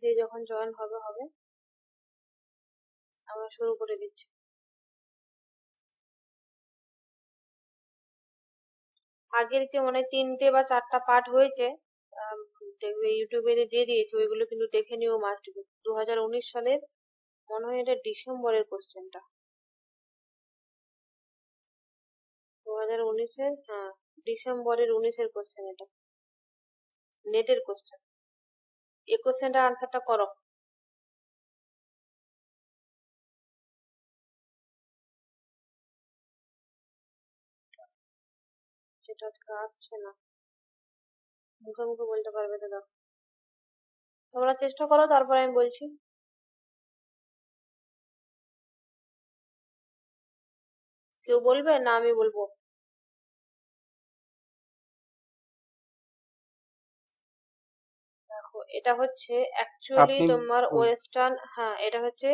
যে যখন জয়েন হবে হবে, আমরা শুরু করে দিচ্ছি। আগের যে মানে 3টে বা 4টা পার্ট হয়েছে, দেখবে ইউটিউবে দিয়ে দিয়েছে, ওইগুলো কিন্তু দেখে নিও মাস্ট। 2019 সালের মনে হয় এটা ডিসেম্বরের কোশ্চেনটা, 2019-এর, হ্যাঁ ডিসেম্বরের 19-এর কোশ্চেন, এটা নেটের কোশ্চেন। এই কোশ্চেনটা আনসারটা করো। যেটা থেকে আসছে না, মুখে মুখে বলতে পারবে তো দেখো, তোমরা চেষ্টা করো, তারপরে আমি বলছি। কেউ বলবে না আমি বলবো? দেখো এটা হচ্ছে অ্যাকচুয়ালি আপনি তোমার ওয়েস্টার্ন, হ্যাঁ এটা হচ্ছে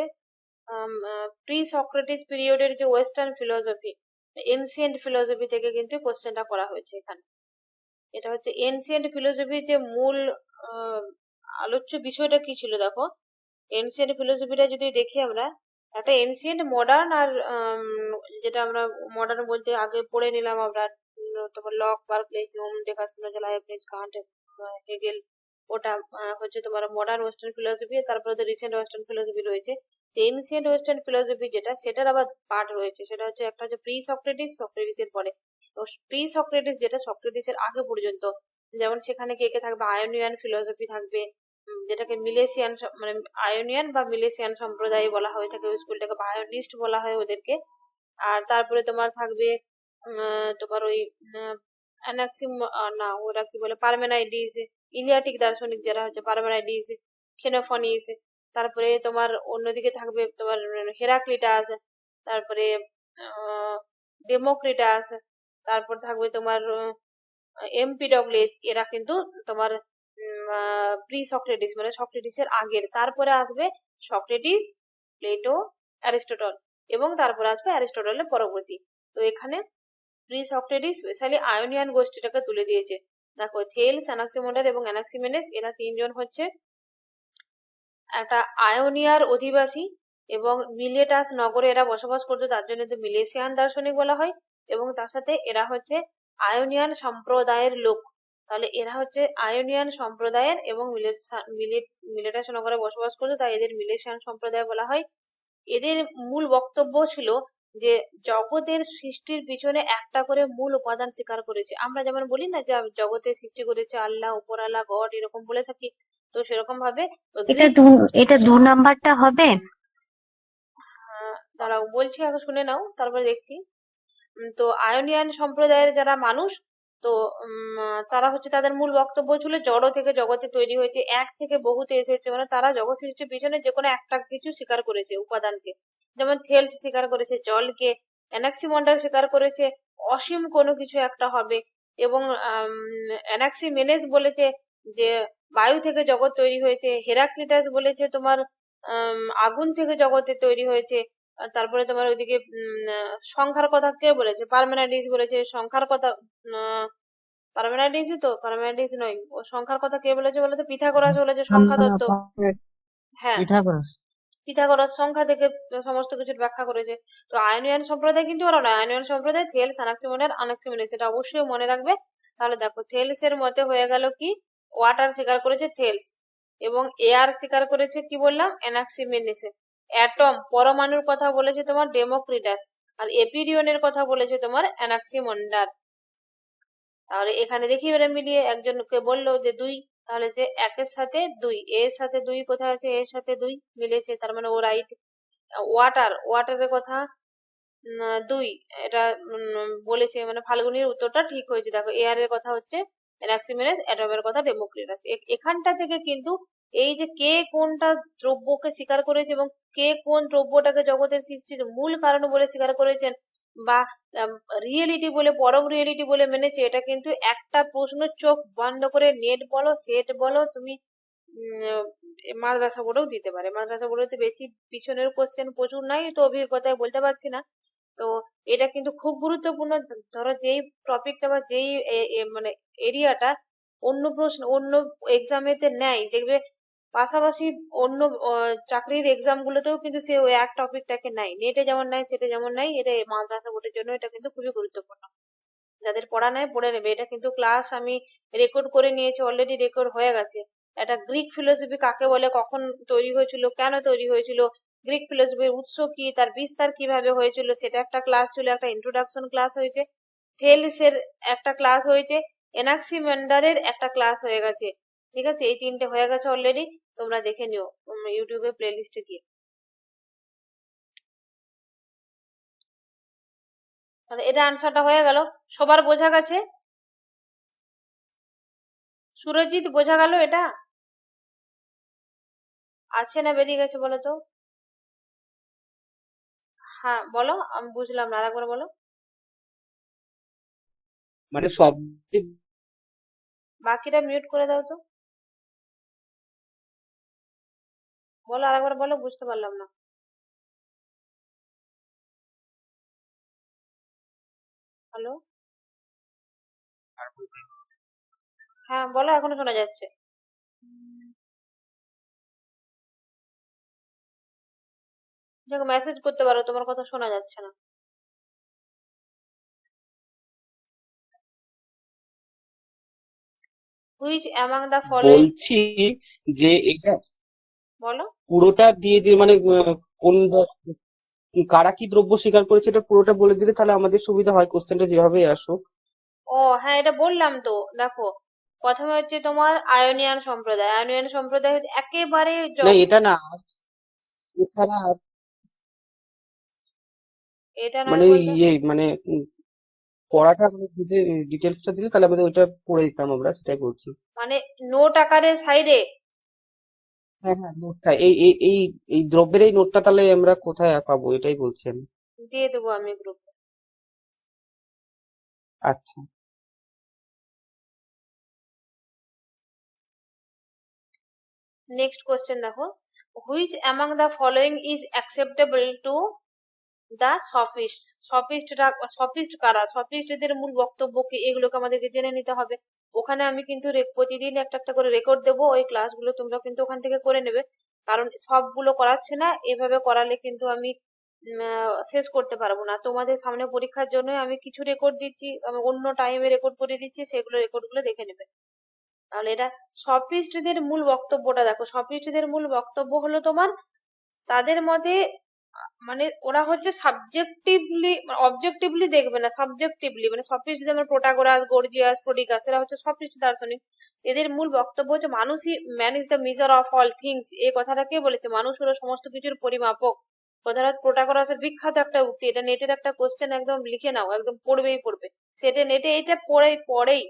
প্রি সক্রেটিস পিরিয়ডের যে ওয়েস্টার্ন ফিলোসফি, এনসিয়েন্ট ফিলোসফি থেকে কিন্তু কোশ্চেনটা করা হয়েছে এখানে। এটা হচ্ছে এনসিয়েন্ট ফিলোসফির যে মূল আহ, আলোচ্য বিষয়টা কি ছিল দেখো। এনসিয়েন্ট ফিলোসফিটা যদি দেখি আমরা, একটা এনসিয়েন্ট, মডার্ন, আর যেটা আমরা মডার্ন বলতে আগে পড়ে নিলাম আমরা, তোমার Locke, Berkeley, Hume, Descartes, Leibniz, Kant, Hegel, ওটা হচ্ছে তোমার মডার্ন ওয়েস্টার্ন ফিলোসফি। তারপরে তো রিসেন্ট ওয়েস্টার্ন ফিলোসফি রয়েছে। তো এনসিয়েন্ট ওয়েস্টার্ন ফিলোসফি যেটা, সেটার আবার পার্ট রয়েছে। সেটা হচ্ছে একটা হচ্ছে প্রি সক্রেটিস, সক্রেটিসের পরে। তো প্রি সক্রেটিস যেটা সক্রেটিসের আগে পর্যন্ত, যেমন সেখানে কে কে থাকবে, আয়োনিয়ান ফিলোসফি থাকবে, যেটাকে মিলেসিয়ান মানে আয়োনিয়ান বা মিলেসিয়ান সম্প্রদায় বলা হয়ে থাকে, ওই স্কুলটাকে বায়োনিস্ট বলা হয় ওদেরকে। আর তারপরে তোমার থাকবে তোমার ওই অ্যানাক্সিম, না ওরা কি বলে, পার্মেনাইডিস, ইলিয়াটিক দার্শনিক যারা হচ্ছে পার্মেনাইডিস, খেনোফনিস। তারপরে তোমার অন্যদিকে থাকবে তোমার হেরাক্লিটাস, তারপরে ডেমোক্রিটাস, তারপর থাকবে তোমার এমপিডব্লিউএস। এরা কিন্তু তোমার প্রি সক্রেটিস মানে সক্রেটিসের আগের। তারপরে আসবে সক্রেটিস, প্লেটো, অ্যারিস্টটল, এবং তারপরে আসবে অ্যারিস্টটলের পরবর্তী। তো এখানে প্রি সক্রেটিস স্পেশালি আয়োনিয়ান গোষ্ঠীটাকে তুলে দিয়েছে। দেখো থেলস, অ্যানাক্সিমন্ডার এবং অ্যানাক্সিমেনেস, এরা তিনজন হচ্ছে একটা আয়োনিয়ার অধিবাসী, এবং মিলেটাস নগরে এরা বসবাস করতো, তার জন্য তো মিলেসিয়ান দার্শনিক বলা হয়। এবং তার সাথে এরা হচ্ছে আয়োনিয়ান সম্প্রদায়ের লোক। তাহলে এরা হচ্ছে আয়োনিয়ান সম্প্রদায়ের এবং মিলেটাস নগরে বসবাস করতো, তাই এদের মিলেসিয়ান সম্প্রদায় বলা হয়। এদের মূল বক্তব্য ছিল যে জগতের সৃষ্টির পিছনে একটা করে মূল উপাদান স্বীকার করেছে। আমরা যেমন বলি না যে জগতের সৃষ্টি করেছে আল্লাহ, উপর আল্লাহ, গড, এরকম বলে থাকি। তো সেরকম ভাবে এটা গ্রিক, এটা 2 নাম্বারটা হবে। দাঁড়াও বলছি, আগে শুনে নাও তারপরে দেখছি। তো আয়োনিয়ান সম্প্রদায়ের যারা মানুষ, তো তারা হচ্ছে, তাদের মূল বক্তব্য ছিল জড় থেকে জগতে তৈরি হয়েছে, এক থেকে বহুতে এসেছে। মানে তারা জগৎ সৃষ্টির পিছনে যে কোনো একটা কিছু স্বীকার করেছে উপাদানকে। যেমন থেলস স্বীকার করেছে জলকে, অ্যানাক্সিমন্ডার স্বীকার করেছে অসীম কোনো কিছু একটা হবে, এবং অ্যানাক্সিমেনেস বলেছে যে বায়ু থেকে জগৎ তৈরি হয়েছে, হেরাক্লিটাস বলেছে তোমার আগুন থেকে জগতে তৈরি হয়েছে। আর তারপরে তোমার ওইদিকে সংখ্যার কথা কে বলেছে, পার্মেনাইডিস বলেছে সংখ্যার কথা। পার্মেনাইডিসই তো, পার্মেনাইডিস নয়, ও সংখ্যার কথা কে বলেছে বলতো, পিথাগোরাস বলেছে সংখ্যা তত্ত্ব। হ্যাঁ, পিথাগোরাস। পিথাগোরাস সংখ্যা থেকে সমস্ত কিছুর ব্যাখ্যা করেছে। তো আয়োনিয়ান সম্প্রদায় কিন্তু ওরা নয়, আয়োনিয়ান সম্প্রদায় থেলস, অ্যানাক্সিমেন্ডার, অ্যানাক্সিমেনেস, সেটা অবশ্যই মনে রাখবে। তাহলে দেখো থেলস এর মতে হয়ে গেল কি, ওয়াটার স্বীকার করেছে থেলস, এবং এয়ার স্বীকার করেছে কি বললাম, অ্যানাক্সিমেনেস। অ্যাটম, পরমাণুর কথা বলেছে তোমার ডেমোক্রিটাস, আর এপিরিয়নের কথা বলেছে তোমার অ্যানাক্সিমন্ডার। তাহলে এখানে দেখি এবারে মিলিয়ে, একজনকে বললো যে 2, তাহলে যে একের সাথে 2, এর সাথে 2 কোথায় আছে, এর সাথে 2 মিলেছে, তার মানে ও রাইট। ওয়াটারের কথা 2, এটা বলেছে, মানে ফাল্গুনির উত্তরটা ঠিক হয়েছে। দেখো এয়ার এর কথা হচ্ছে অ্যানাক্সিমেনেস, অ্যাটমের কথা ডেমোক্রিটাস। এখানটা থেকে কিন্তু এই যে কে কোনটা দ্রব্যকে স্বীকার করেছে এবং কে কোন দ্রব্যটাকে জগতের সৃষ্টির মূল কারণ বলে স্বীকার করেছেন, বা রিয়েলিটি বলে, পরম রিয়েলিটি বলে মেনেছে, এটা কিন্তু একটা প্রশ্ন চোখ বন্ধ করে নেট বলো, সেট বলো তুমি, মাদ্রাসা বোর্ডেও দিতে পারে। মাদ্রাসা বোর্ডে বেশি পিছনের কোশ্চেন প্রচুর নাই, তো অভিজ্ঞতায় বলতে পারছি না। তো এটা কিন্তু খুব গুরুত্বপূর্ণ। ধরো যেই টপিকটা বা যেই মানে এরিয়াটা অন্য প্রশ্ন, অন্য এক্সামেতে নেয় দেখবে, পাশাপাশি অন্য চাকরির এক্সাম গুলোতেও কিন্তু সে ওই এক টপিকটাকে নাই, নেটে যেমন নাই সেটা যেমন নাই, এটা মাদ্রাসা বোর্ডের জন্য এটা কিন্তু খুবই গুরুত্বপূর্ণ। যাদের পড়া নাই পড়ে নেবে, এটা কিন্তু ক্লাস আমি রেকর্ড করে নিয়েছি, অলরেডি রেকর্ড হয়ে গেছে। এটা গ্রিক ফিলোসফি কাকে বলে, কখন তৈরি হয়েছিল, কেন তৈরি হয়েছিল, গ্রিক ফিলোসফির উৎস কি, তার বিস্তার কিভাবে হয়েছিল, সেটা একটা ক্লাস ছিল, একটা ইন্ট্রোডাকশন ক্লাস হয়েছে, থেলসের একটা ক্লাস হয়েছে, এনাক্সিমেন্ডারের একটা ক্লাস হয়ে গেছে। ঠিক আছে, এই তিনটে হয়ে গেছে অলরেডি, তোমরা দেখে নিও ইউটিউবে প্লে লিস্টে গিয়ে। তাহলে এটা আনসারটা হয়ে গেল, সবার বোঝা গেছে? সুরজিৎ বোঝা গেল এটা? আছে না বেরিয়ে গেছে বলো তো? হ্যাঁ বলো, আমি বুঝলাম না, আরেকবার বলো। মানে সব বাকিটা মিউট করে দাও তো। বলো আরেকবার বলো, বুঝতে পারলাম না। হ্যালো, হ্যাঁ বলো, এখনো শোনা যাচ্ছে। দেখো মেসেজ করতে পারো, তোমার কথা শোনা যাচ্ছে না। Which among the following. বলছি যে এটা বলো। পুরোটা দিয়ে দিয়ে মানে কোন কারা কি দ্রব্য স্বীকার করেছে এটা পুরোটা বলে দিলে তাহলে আমাদের সুবিধা হয়, কোশ্চেনটা যেভাবেই আসুক। ও হ্যাঁ, এটা বললাম তো। দেখো, প্রথমে হচ্ছে তোমার আয়োনিয়ান সম্প্রদায়। আয়োনিয়ান সম্প্রদায় হচ্ছে একেবারে না এটা না, এছাড়া এটা নয় মানে বলতে, মানে পড়াটা মানে যদি ডিটেলসটা দিলে তাহলে আমাদের ওইটা পড়ে দিতাম আমরা, সেটাই বলছি। মানে নোট আকারে সাইডে হ্যাঁ হ্যাঁ, নোটটা এই এই এই এই দ্রব্যের এই নোটটা তাহলে আমরা কোথায় পাবো এটাই বলছি আমি। দিয়ে দেবো আমি গ্রুপ। আচ্ছা। নেক্সট কোশ্চেন দেখো, which among the following is acceptable to the sophist. Sophist কারা, সফিস্টদের মূল বক্তব্য কি, এগুলোকে আমাদেরকে জেনে নিতে হবে। ওখানে আমি কিন্তু প্রতিদিন একটা একটা করে রেকর্ড দেবো, ওই ক্লাসগুলো তোমরা কিন্তু ওখান থেকে করে নেবে। কারণ সবগুলো করাচ্ছে না, এভাবে করালে কিন্তু আমি শেষ করতে পারবো না। তোমাদের সামনে পরীক্ষার জন্য আমি কিছু রেকর্ড দিচ্ছি, আমি অন্য টাইমে রেকর্ড করে দিচ্ছি, সেগুলো রেকর্ডগুলো দেখে নেবে। তাহলে এটা সফিস্টদের মূল বক্তব্যটা দেখো, সফিস্টদের মূল বক্তব্য হলো তোমার, তাদের মতে মানে ওরা হচ্ছে সাবজেক্টিভলি, অবজেক্টিভলি দেখবে না, সাবজেক্টিভলি মানে সফিস্ট, যেমন প্রোটাগোরাস, গর্জিয়াস, প্রোডিকাস, এরা হচ্ছে সফিস্ট দার্শনিক। এদের মূল বক্তব্য হচ্ছে মানুষই, man is the measure of all things. এই কথাটা কে বলেছে? মানুষ হলো সমস্ত কিছুর পরিমাপক। কথাটা প্রোটাগোরাসের বিখ্যাত একটা উক্তি, এটা নেটের একটা কোশ্চেন, একদম লিখে নাও, একদম পড়বেই পড়বে সেটা, নেটে এইটা পড়েই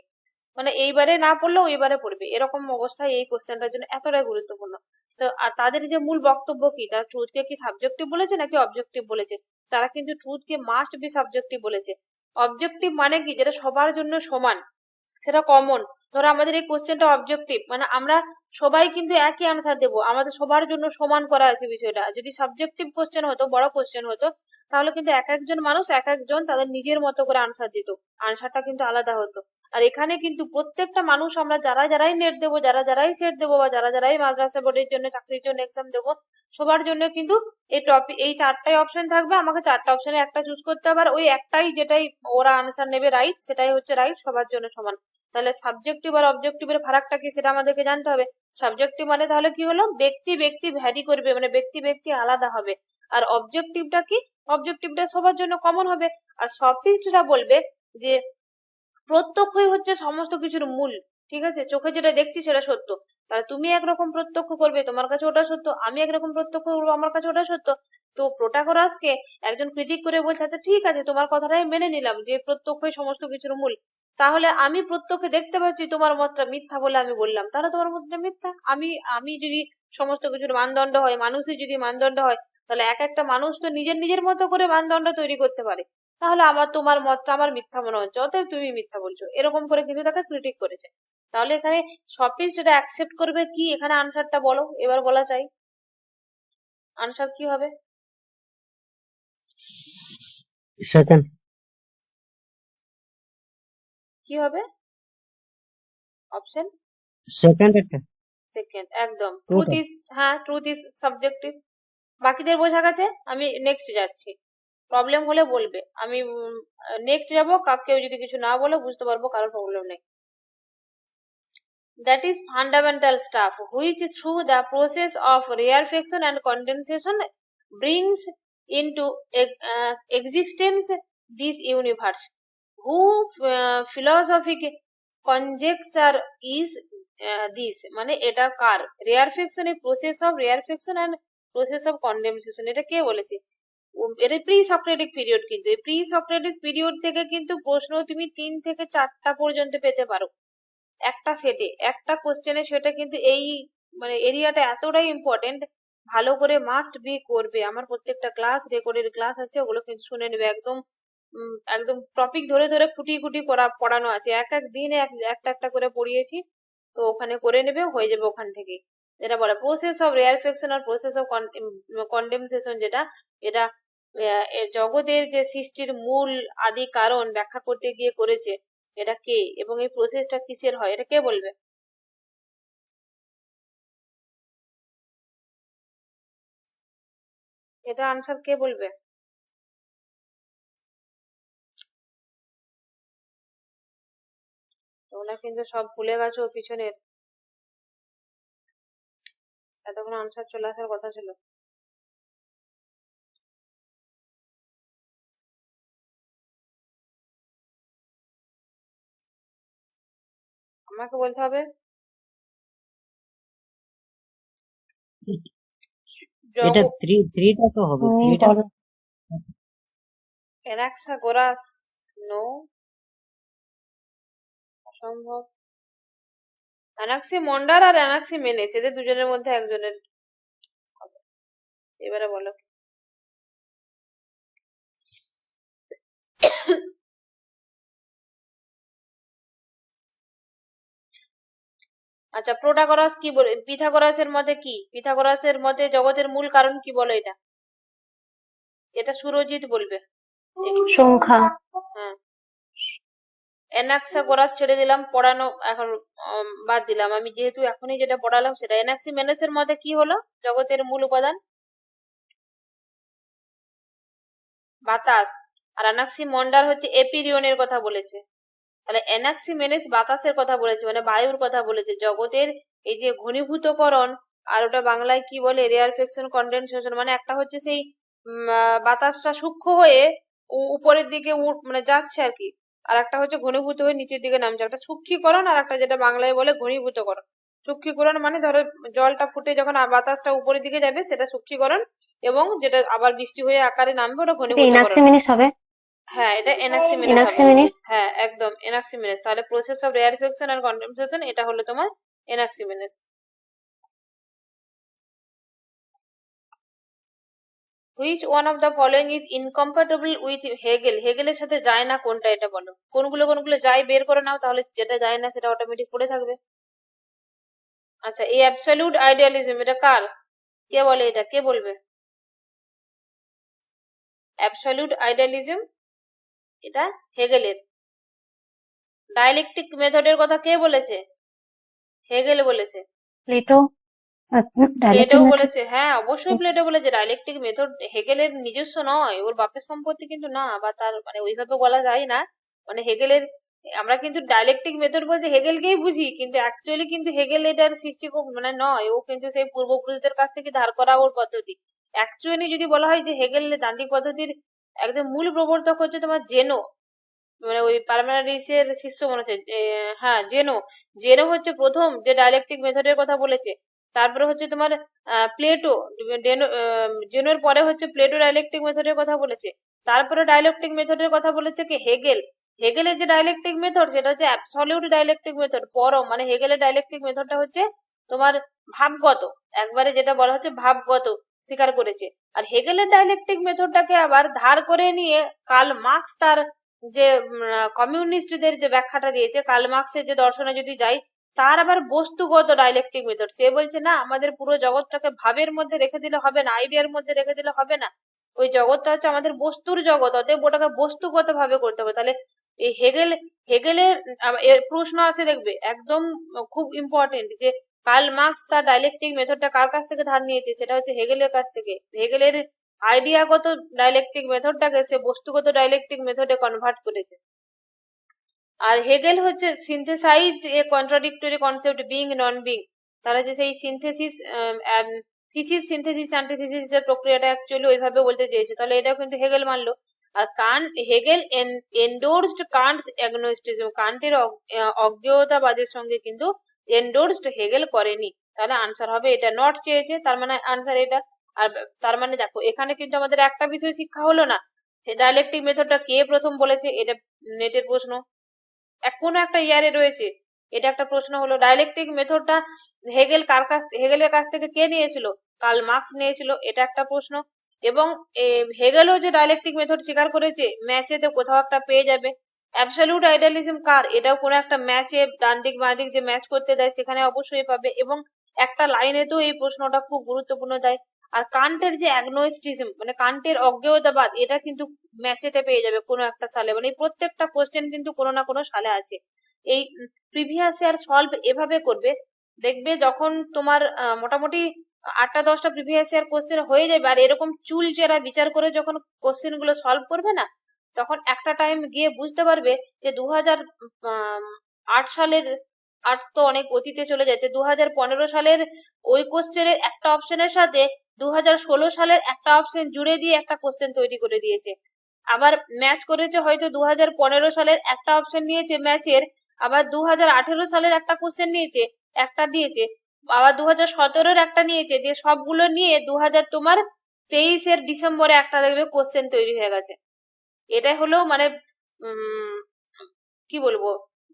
মানে এইবারে না পড়লেও ওইবারে পড়বে, এরকম অবস্থায় এই কোশ্চেনটার জন্য এতটাই গুরুত্বপূর্ণ। তো আর তাদের যে মূল বক্তব্য কি, তারা ট্রুথকে কি সাবজেক্টিভ বলেছে নাকি অবজেক্টিভ বলেছে? তারা কিন্তু ট্রুথকে মাস্ট বি সাবজেক্টিভ বলেছে। অবজেক্টিভ মানে কি, যেটা সবার জন্য সমান, সেটা কমন। ধরো আমাদের এই কোশ্চেনটা অবজেক্টিভ, মানে আমরা সবাই কিন্তু একই আনসার দেবো, আমাদের সবার জন্য সমান করা আছে বিষয়টা। যদি সাবজেক্টিভ কোশ্চেন হতো, বড় কোশ্চেন হতো, তাহলে কিন্তু এক একজন মানুষ এক একজন তাদের নিজের মতো করে আনসার দিত, আনসারটা কিন্তু আলাদা হতো। আর এখানে কিন্তু প্রত্যেকটা মানুষ, আমরা যারা যারাই নেট দেবো, যারা যারাই সেট দেবো, বা যারা যারাই মাদ্রাসা বোর্ডের জন্য চাকরির জন্য এক্সাম দেবো, সবার জন্য কিন্তু এই টপিক, এই চারটাই অপশন থাকবে, আমাকে চারটা অপশনে একটা চুজ করতে হবে, আর ওই একটাই যেটাই ওরা আনসার নেবে রাইট, সেটাই হচ্ছে রাইট, সবার জন্য সমান। তাহলে সাবজেক্টিভ আর অবজেক্টিভের ফারাকটা কি সেটা আমাদেরকে জানতে হবে। সাবজেক্টিভ মানে তাহলে কি হলো, ব্যক্তি ব্যক্তি ভ্যারি করবে, মানে ব্যক্তি ব্যক্তি আলাদা হবে। আর অবজেক্টিভটা কি, অবজেক্টিভটা সবার জন্য কমন হবে। আর সফিস্টরা বলবে যে প্রত্যক্ষই হচ্ছে সমস্ত কিছুর মূল। ঠিক আছে, চোখে যেটা দেখছি সেটা সত্য। তাহলে তুমি একরকম প্রত্যক্ষ করবে, তোমার কাছে ওটা সত্য, আমি একরকম প্রত্যক্ষ করবো, আমার কাছে ওটা সত্য। তো প্রোটাগোরাসকে একজন ক্রিটিক করে বলছে, আচ্ছা ঠিক আছে, তোমার কথাটাই মেনে নিলাম যে প্রত্যক্ষই সমস্ত কিছুর মূল। তাহলে আমি প্রত্যক্ষে দেখতে পাচ্ছি তোমার মতটা মিথ্যা বলে আমি বললাম, তাহলে তোমার মতটা মিথ্যা। আমি আমি যদি সমস্ত কিছুর মানদণ্ড হয়, মানুষই যদি মানদণ্ড হয়, তাহলে এক একটা মানুষ তো নিজের নিজের মতো করে মানদণ্ড তৈরি করতে পারে। তাহলে আমার তোমার মতটা আমার মিথ্যা মনে হচ্ছে, অতএব তুমি মিথ্যা বলছো, এরকম করে কিন্তু তাকে ক্রিটিক করেছে। তাহলে এখানে সফিস্ট এটা অ্যাকসেপ্ট করবে কি, এখানে আনসারটা বলো, এবার বলা চাই আনসার কি হবে। সেকেন্ড। কি হবে অপশন? সেকেন্ড এটা। সেকেন্ড একদম। Truth Total. ইজ, হ্যাঁ ট্রুথ ইজ সাবজেক্টিভ। বাকিদের বোঝা গেছে? আমি নেক্সট যাচ্ছি। প্রবলেম হলে বলবে, আমি নেক্সট যাব। কেউ যদি কিছু না বলে বুঝতে পারবো কারোর প্রবলেম নেই। That is fundamental stuff which through the process of rarefaction and condensation brings into existence this universe. Who philosophic conjecture is this? মানে এটা কার? rarefaction, process of rarefaction and process of condensation, এটা কে বলেছে? এটা pre Socratic period. কিন্তু এই pre Socratic period থেকে কিন্তু প্রশ্ন তুমি 3 থেকে 4টা পর্যন্ত পেতে পারো একটা সেটে, একটা কোশ্চেনে। সেটা কিন্তু এই মানে এরিয়াটা এতটাই ইম্পর্টেন্ট, ভালো করে মাস্ট বি করবে। আমার প্রত্যেকটা ক্লাস, রেকর্ডেড ক্লাস আছে, ওগুলো কিন্তু শুনে নেবে। একদম একদম টপিক ধরে ধরে খুঁটি খুঁটি পড়ানো আছে। এক এক দিনে একটা একটা করে পড়িয়েছি, তো ওখানে করে নেবে, হয়ে যাবে ওখান থেকে। যেটা বলে প্রসেস অফ রেয়ারফেকশন আর প্রসেস অফ কন্ডেমসেশন, যেটা এটা জগতের যে সৃষ্টির মূল আদি কারণ ব্যাখ্যা করতে গিয়ে করেছে, এটা কে এবং এই প্রসেসটা কিসের হয়, এটা কে বলবে? এটা আনসার কে বলবে? তোমরা কিন্তু সব ভুলে গেছো পিছনের, এতক্ষণ আনসার চলে আসার কথা ছিল। আমাকে বলতে হবে এটা থ্রিটা তো হবে, থ্রিটা অ্যানাক্সাগোরাস, নো, অসম্ভব। অ্যানাক্সিমন্ডার আর অ্যানাক্সিমেনেস, এদের দুজনের মধ্যে একজনের হবে। এবারে বলো। আচ্ছা, প্রোটাগোরাস কি বলে? পিথাগোরাসের মতে কি? পিথাগোরাসের মতে জগতের মূল কারণ কি বলো? এটা এটা সুরজিৎ বলবে। সংখ্যা। হ্যাঁ, অ্যানাক্সাগোরাস ছেড়ে দিলাম, পড়ানো এখন বাদ দিলাম আমি, যেহেতু এখনই যেটা পড়ালাম সেটা। অ্যানাক্সিমেনেসের মতে কি হলো জগতের মূল উপাদান? বাতাস। আর অ্যানাক্সিমন্ডার হচ্ছে এপিরিয়নের কথা বলেছে। তাহলে অ্যানাক্সিমেনেস বাতাসের কথা বলেছে, মানে বায়ুর কথা বলেছে। জগতের এই যে ঘনীভূতকরণ, আর ওটা বাংলায় কি বলে? রেয়ারফেকশন, কন্ডেনসেশন। মানে একটা হচ্ছে সেই বাতাসটা সূক্ষ্ম হয়ে উপরের দিকে মানে যাচ্ছে আর কি, আর একটা হচ্ছে ঘনীভূত হয়ে নিচের দিকে নামছে। একটা সূক্ষীকরণ আর একটা যেটা বাংলায় বলে ঘনীভূতকরণ। সূক্ষীকরণ মানে ধরো জলটা ফুটে যখন বাতাসটা উপরের দিকে যাবে সেটা সূক্ষীকরণ, এবং যেটা আবার বৃষ্টি হয়ে আকারে নামবে ওটা ঘনীভূতকরণ। ইনাক্সিমেনিস হবে। হ্যাঁ, এটা এনাক্সিমেনেস হবে। ইনাক্সিমেনিস। হ্যাঁ একদম এনাক্সিমেনেস। তাহলে প্রসেস অফ রেয়ারফেকশন আর কন্ডেনসেশন, এটা হলো তোমার Anaximenes. Which one of the following is incompatible with Hegel? হেগেলের সাথে যায় না কোনটা, এটা বলো। কোনগুলো কোনগুলো যায় বের করে নাও, তাহলে যেটা যায় না সেটা অটোমেটিক পড়ে থাকবে। আচ্ছা, এই অ্যাবসলিউট আইডিয়ালিজম, এটা কার? কে বলে? এটা কে বলবে? অ্যাবসলিউট আইডিয়ালিজম এটা হেগেলের। ডায়ালেকটিক মেথডের কথা কে বলেছে? হেগেল বলেছে। প্লেটো। প্লেটো বলেছে, হ্যাঁ অবশ্যই প্লেটো বলেছে। ডায়ালেকটিক মেথড হেগেলের নিজস্ব নয়, ওর বাপের সম্পত্তি কিন্তু না, বা তার মানে ওইভাবে বলা যায় না। মানে হেগেলের, আমরা কিন্তু ডায়ালেকটিক মেথড বলতে হেগেলকেই বুঝি, কিন্তু অ্যাকচুয়ালি কিন্তু হেগেল এটার সৃষ্টি মানে নয়। ও কিন্তু সেই পূর্বপুরুষদের কাছ থেকে ধার করা ওর পদ্ধতি। অ্যাকচুয়ালি যদি বলা হয় যে হেগেল তান্ত্রিক পদ্ধতির একদম মূল প্রবর্তক হচ্ছে তোমার জেনো, মানে ওই পারমেনারিস এর শিষ্য মনে হচ্ছে। হ্যাঁ জেনো। জেনো হচ্ছে প্রথম যে ডায়ালেকটিক মেথডের কথা বলেছে। তারপরে হচ্ছে তোমার প্লেটো। জেনোর পরে হচ্ছে প্লেটো ডায়ালেকটিক মেথডের কথা বলেছে। তারপরে ডায়ালেকটিক মেথডের কথা বলেছে কি হেগেল। হেগেলের যে ডায়ালেকটিক মেথড সেটা হচ্ছে অ্যাবসলিউট ডায়ালেকটিক মেথড, পরম। মানে হেগেলের ডায়ালেকটিক মেথডটা হচ্ছে তোমার ভাবগত, একবারে যেটা বলা হচ্ছে ভাবগত স্বীকার করেছে। আর হেগেলের ডায়ালেকটিক মেথডটাকে আবার ধার করে নিয়ে কার্ল মার্কস তার যে কমিউনিস্টদের যে ব্যাখ্যাটা দিয়েছে, কার্ল মার্কসের যে দর্শনে যদি যাই, তার আবার বস্তুগত ডায়ালেকটিক মেথড। সে বলছে না, আমাদের পুরো জগৎটাকে ভাবের মধ্যে রেখে দিলে হবে না, আইডিয়ার মধ্যে রেখে দিলে হবে না। ওই জগৎটা হচ্ছে আমাদের বস্তুর জগৎ, অতএব ওটাকে বস্তুগত ভাবে করতে হবে। তাহলে এই হেগেলের প্রশ্ন আসে দেখবে একদম খুব ইম্পর্টেন্ট, যে কার্ল মার্কস তার ডাইলেকট্রিক মেথডটা কার কাছ থেকে ধার নিয়েছে? সেটা হচ্ছে হেগেলের কাছ থেকে। হেগেলের আইডিয়াগত ডাইলেকট্রিক মেথডটাকে সে বস্তুগত ডাইলেকট্রিক মেথডে কনভার্ট করেছে। আর হেগেল হচ্ছে সিনথেসাইজড এ কন্ট্রাডিক্টরি কনসেপ্ট বিং নন বিং। তার হচ্ছে সেই সিনথেসিস থিসিস সিনথেসিস অ্যান্টিথিসিস এর প্রক্রিয়াটা অ্যাকচুয়ালি ওইভাবে বলতে চেয়েছে। তাহলে এটাও কিন্তু হেগেল মানলো। আর হেগেল এন্ডোর্সড কান্টস অ্যাগনোস্টিজম, কান্টের অজ্ঞেয়তাবাদের সঙ্গে কিন্তু এন্ডোর্সড হেগেল করেনি। তাহলে আনসার হবে এটা। নট চেয়েছে, তার মানে আনসার এটা। আর তার মানে দেখো এখানে কিন্তু আমাদের একটা বিষয় শিক্ষা হলো না, ডাইলেকট্রিক মেথডটা কে প্রথম বলেছে, এটা নেটের প্রশ্ন, কোনো একটা ইয়ারে রয়েছে, এটা একটা প্রশ্ন হলো। ডাইলেকট্রিক মেথডটা হেগেলের কাছ থেকে কে নিয়েছিল? কার্ল মার্কস নিয়েছিল, এটা একটা প্রশ্ন। এবং হেগেলও যে ডাইলেকট্রিক মেথড স্বীকার করেছে, ম্যাচেতে কোথাও একটা পেয়ে যাবে। অ্যাবসলিউট আইডিয়ালিজম কার? এটাও কোনো একটা ম্যাচে ডান দিক বাঁ দিক যে ম্যাচ করতে দেয় সেখানে অবশ্যই পাবে। এবং একটা লাইনেতেও এই প্রশ্নটা খুব গুরুত্বপূর্ণ দেয়। আর কান্টের যে অ্যাগনোস্টিজম মানে কান্টের অজ্ঞেয়তাবাদ, এটা কিন্তু ম্যাচেতে পেয়ে যাবে কোনো একটা সালে। মানে এই প্রত্যেকটা কোশ্চেন কিন্তু কোনো না কোনো সালে আছে। এই প্রিভিয়াস ইয়ার সলভ এভাবে করবে, দেখবে যখন তোমার মোটামুটি 8টা 10টা প্রিভিয়াস ইয়ার কোশ্চেন হয়ে যাবে, আর এরকম চুলচেরা বিচার করে যখন কোশ্চেন গুলো সলভ করবে না, তখন একটা টাইম গিয়ে বুঝতে পারবে যে 2008 সালের, 8 তো অনেক অতীতে চলে যাচ্ছে, 2015 সালের ওই কোশ্চেনের একটা অপশনের সাথে 2016 সালের একটা অপশন জুড়ে দিয়ে একটা কোশ্চেন তৈরি করে দিয়েছে। আবার ম্যাচ করেছে, হয়তো 2015 সালের একটা অপশন নিয়েছে ম্যাচের, আবার 2018 সালের একটা কোশ্চেন নিয়েছে, একটা দিয়েছে, আবার 2017-এর একটা নিয়েছে, দিয়ে সবগুলো নিয়ে 2023-এর ডিসেম্বরে একটা দেখবে কোশ্চেন তৈরি হয়ে গেছে। এটাই হলো মানে কি বলবো,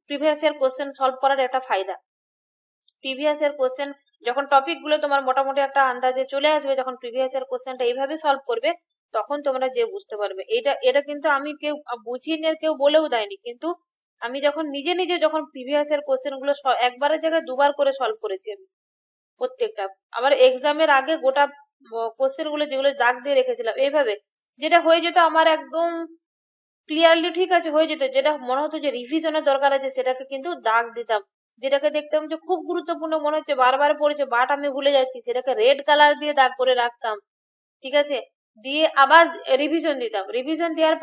প্রিভিয়াস ইয়ার কোশ্চেন সলভ করার একটা ফায়দা। প্রিভিয়াস ইয়ার কোশ্চেন যখন টপিক গুলো তোমার মোটামুটি একটা আন্দাজে চলে আসবে, যখন প্রিভিয়াস ইয়ার কোশ্চেনটা এইভাবে সলভ করবে, তখন তোমরা যে বুঝতে পারবে। এটা কিন্তু আমি কেউ বুঝিয়ে নিয়ে কেউ বলেও দেয়নি, কিন্তু আমি যখন নিজে নিজে যখন প্রিভিয়াস ইয়ার কোশ্চেন গুলো একবারের জায়গায় দুবার করে সলভ করেছি আমি প্রত্যেকটা। আবার এক্সামের আগে গোটা কোশ্চেন গুলো যেগুলো দাগ দিয়ে রেখেছিলাম, এইভাবে যেটা হয়ে যেত আমার একদম ক্লিয়ারলি, ঠিক আছে হয়ে যেত, যেটা মনে হতো যে রিভিশনের দরকার আছে সেটাকে কিন্তু দাগ দিতাম। যেটাকে দেখতাম যে খুব গুরুত্বপূর্ণ মনে হচ্ছে, বারবার পড়েছে বাট আমি ভুলে যাচ্ছি, সেটাকে রেড কালার দিয়ে দাগ করে রাখতাম, ঠিক আছে, দিয়ে আবার রিভিশন দিতাম। রিভিশন দেওয়ার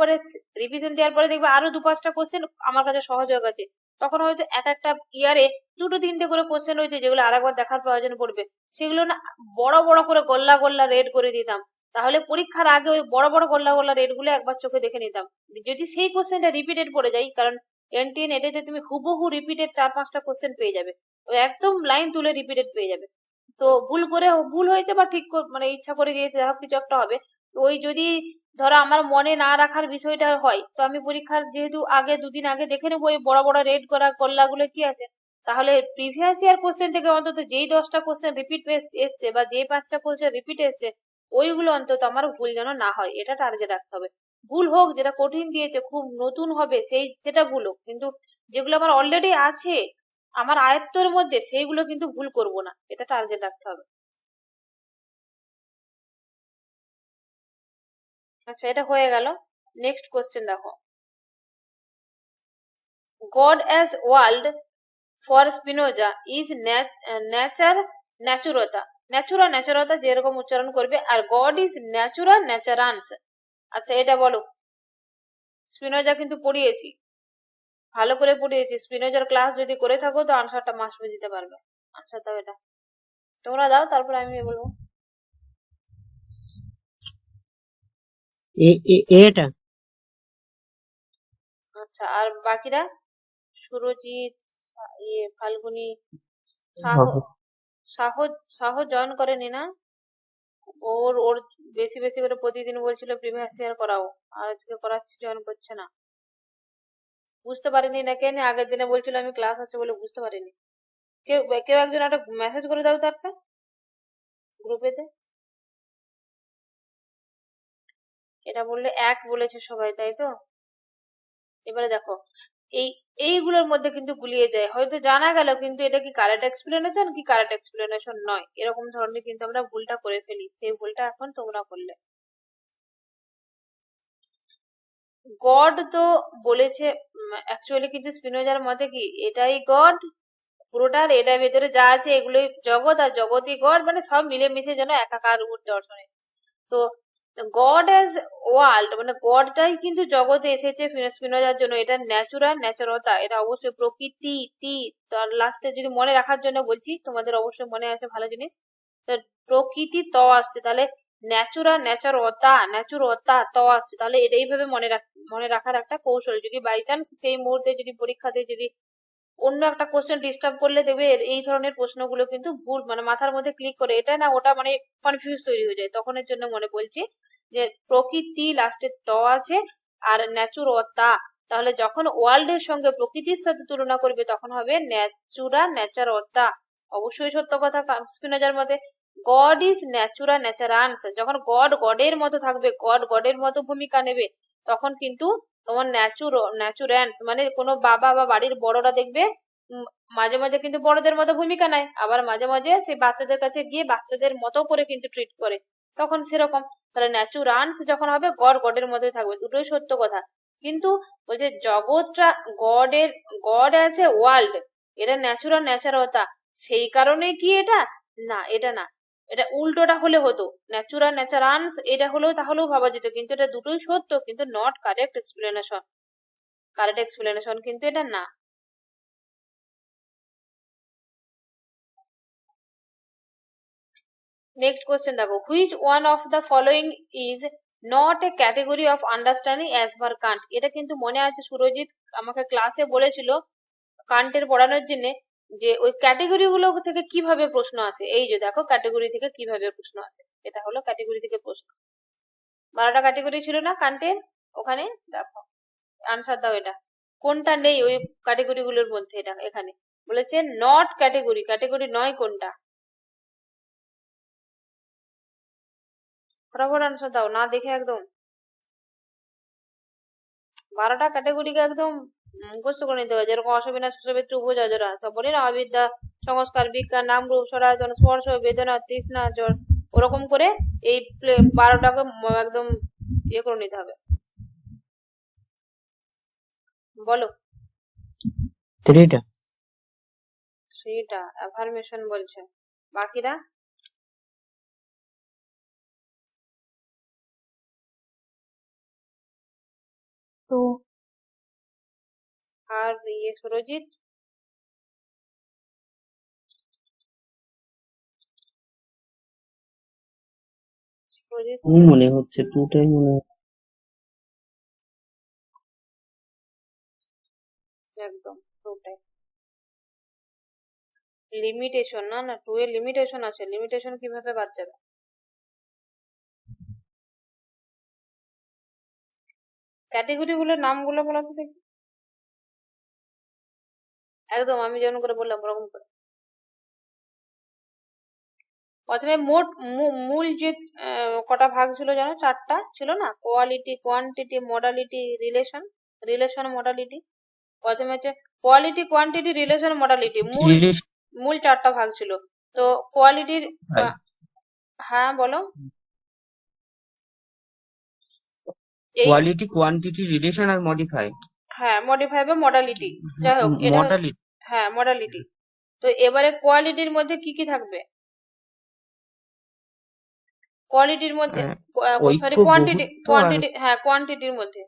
পরে দেখবে আরো 2-5টা কোশ্চেন আমার কাছে সহজ হয়ে গেছে। তখন হয়তো এক একটা ইয়ারে 2-3টে করে কোশ্চেন রয়েছে যেগুলো আরেকবার দেখার প্রয়োজন পড়বে, সেগুলো না বড় বড় করে গোল্লা গোল্লা রেড করে দিতাম। তাহলে পরীক্ষার আগে ওই বড় বড় গোল্লা গোল্লা রেড গুলো একবার চোখে দেখে নিতাম। যদি সেই কোশ্চেনটা রিপিটেড পড়ে যায়, কারণ NTN এটাতে তুমি হুবহু রিপিটেড 4-5টা কোশ্চেন পেয়ে যাবে, ওই একদম লাইন তুলে রিপিটেড পেয়ে যাবে। তো ভুল হয়েছে বা ঠিক মানে ইচ্ছা করে দিয়েছে, যা হোক কিছু একটা হবে। তো ওই যদি ধরো আমার মনে না রাখার বিষয়টা হয়, তো আমি পরীক্ষার যেহেতু আগে 2 দিন আগে দেখে নেবো এই বড় বড় রেড করা গোল্লাগুলো কি আছে। তাহলে প্রিভিয়াস ইয়ার কোশ্চেন থেকে অন্তত যেই 10টা কোশ্চেন রিপিট এসছে বা যেই 5টা কোশ্চেন রিপিট এসছে, ওইগুলো অন্তত আমার ভুল যেন না হয়, এটা টার্গেট রাখতে হবে। ভুল হোক, যেটা কঠিন দিয়েছে খুব নতুন হবে সেটা ভুল হোক, কিন্তু যেগুলো আমার অলরেডি আছে আমার আয়ত্তের মধ্যে, সেইগুলো কিন্তু ভুল করব না, এটা টার্গেট রাখতে হবে। আচ্ছা, এটা হয়ে গেল। নেক্সট কোশ্চেন দেখো, God as world for Spinoza is ন্যাচুরতা যেরকম উচ্চারণ করবে, আর গড ইজ ন্যাচারান্স। আচ্ছা, এটা বলো। স্পিনোজা কিন্তু পড়িয়েছি, ভালো করে পড়িয়েছি। স্পিনোজার ক্লাস যদি করে থাকো তো আনসারটা মাস্ট দিতে পারবে। আনসার দাও, এটা তোমরা দাও, তারপরে আমি বলবো। এটা আচ্ছা, আর বাকিরা? সুরজিৎ, ফাল্গুনি, সাহ জয়েন করেনি না? ওর বেশি বেশি করে প্রতিদিন বলছিল প্রিভিয়াস ইয়ার করাও, আর আজকে করাচ্ছি, জয়েন করছে না। বুঝতে পারিনি না কেন, আগের দিনে বলছিল আমি ক্লাস আছে বলে বুঝতে পারিনি। কেউ কেউ একজন একটা মেসেজ করে দাও তারটা গ্রুপেতে। এটা বললে এক বলেছে সবাই, তাই তো? এবারে দেখো, এইগুলোর মধ্যে কিন্তু গুলিয়ে যায়, হয়তো জানা গেল কিন্তু এটা কি কারেক্ট এক্সপ্লেনেশন নয়, এরকম ধরনের কিন্তু আমরা ভুলটা করে ফেলি। সেই ভুলটা এখন তোমরা করলে। গড তো বলেছে অ্যাকচুয়ালি, কিন্তু স্পিনোজার মতে কি এটাই গড, পুরোটার এটার ভেতরে যা আছে এগুলোই জগৎ, আর জগতই গড, মানে সব মিলেমিশে যেন একাকার রূপ দর্শনে। তো গড অ্যাজ ওয়ার্ল্ড, মানে গডটাই কিন্তু জগতে এসেছে স্পিনোজার জন্য। এটা ন্যাচুরালতা, এটা অবশ্যই প্রকৃতি তি, তার লাস্টে যদি মনে রাখার জন্য বলছি, তোমাদের অবশ্যই মনে আছে ভালো জিনিস। তো প্রকৃতি ত আসছে, তাহলে ন্যাচুরতা ত আসছে, তাহলে এটা এইভাবে মনে রাখার একটা কৌশল। যদি বাই চান্স সেই মুহূর্তে যদি পরীক্ষাতে যদি অন্য একটা কোশ্চেন ডিস্টার্ব করলে দেখবে এই ধরনের প্রশ্নগুলো কিন্তু ভুল, মানে মাথার মধ্যে ক্লিক করে এটা না ওটা, মানে কনফিউজ তৈরি হয়ে যায়। তখনের জন্য মনে বলছি যে প্রকৃতি লাস্টে ত আছে আর ন্যাচুরতা, তাহলে যখন ওয়ার্ল্ড এর সঙ্গে প্রকৃতির সাথে তুলনা করবে তখন হবে ন্যাচারতা। অবশ্যই সত্য কথা স্পিনোজার মতে। গড ইজ ন্যাচারান্স, যখন গডের মতো থাকবে, গডের মতো ভূমিকা নেবে, তখন কিন্তু তোমার ন্যাচুরান্স, মানে কোনো বাবা বা বাড়ির বড়রা দেখবে মাঝে মাঝে কিন্তু বড়দের মতো ভূমিকা নেয়, আবার মাঝে মাঝে সেই বাচ্চাদের কাছে গিয়ে বাচ্চাদের মতো করে কিন্তু ট্রিট করে, তখন সেরকম। তাহলে ন্যাচুরান্স যখন হবে গডের মতোই থাকবে, দুটোই সত্য কথা। কিন্তু বলছে জগৎটা গড অ্যাজ এ ওয়ার্ল্ড, এটা ন্যাচারতা, সেই কারণে কি এটা না, এটা না, এটা উল্টোটা হলে হতো, ন্যাচারান্স এটা হলেও তাহলেও ভাবা যেত, কিন্তু এটা দুটোই সত্য, কিন্তু নট কারেক্ট এক্সপ্লেনেশন কিন্তু এটা না। নেক্সট কোশ্চেন দেখো, which one of the following is not a category of understanding as per Kant. এটা কিন্তু মনে আছে সুরজিৎ আমাকে ক্লাসে বলেছিল কান্টের পড়ানোর জন্য, যে ওই ক্যাটেগরি গুলো থেকে কিভাবে প্রশ্ন আসে। এই যে দেখো ক্যাটেগরি থেকে কিভাবে প্রশ্ন আসে, এটা হলো ক্যাটেগরি থেকে প্রশ্ন। 12টা ক্যাটেগরি ছিল না কান্টের, ওখানে দেখো আনসার দাও, এটা কোনটা নেই ওই ক্যাটেগরি গুলোর মধ্যে। এটা এখানে বলেছে নট ক্যাটেগরি নয় কোনটা, ফটাফট আনসার দাও না দেখে একদম। 12টা ক্যাটেগরিকে একদম মুখস্থ করে নিতে হবে, যেরকম অসবিনাশ সুষবিত্র উপযোজরা সব বলি না, অবিদ্যা সংস্কার বিজ্ঞান নামরূপ সরায়তন স্পর্শ বেদনা তৃষ্ণা জ্বর, ওরকম করে এই 12টাকে একদম ইয়ে করে নিতে হবে। বলো। 3টা। সেটা অ্যাফার্মেশন বলছে, বাকিরা তো আর ইয়ে সুরজিৎ মনে হচ্ছে 2টাই মনে হচ্ছে। একদম ওটাই লিমিটেশন, না 2 এর লিমিটেশন আছে, লিমিটেশন কিভাবে বাদ যাবে। ক্যাটেগরি গুলোর নামগুলো বলা তো দেখি, একদম আমি যেমন করে বললাম ওরকম করে। প্রথমে মূল যে কটা ভাগ ছিল জানো, 4টা ছিল না, quality quantity modality relation modality. প্রথমে হচ্ছে কোয়ালিটি কোয়ান্টিটি রিলেশন মডালিটি, মূল 4টা ভাগ ছিল। তো কোয়ালিটির, হ্যাঁ বলো। কোয়ালিটি কোয়ান্টিটি রিলেশন আর মডিফাই। হ্যাঁ মডিফাই বা মডালিটি, যাই হোক এটা মডালিটি। হ্যাঁ মডালিটি। তো এবারে কোয়ালিটির মধ্যে কি কি থাকবে, কোয়ালিটির মধ্যে সরি কোয়ান্টিটি, হ্যাঁ কোয়ান্টিটির মধ্যে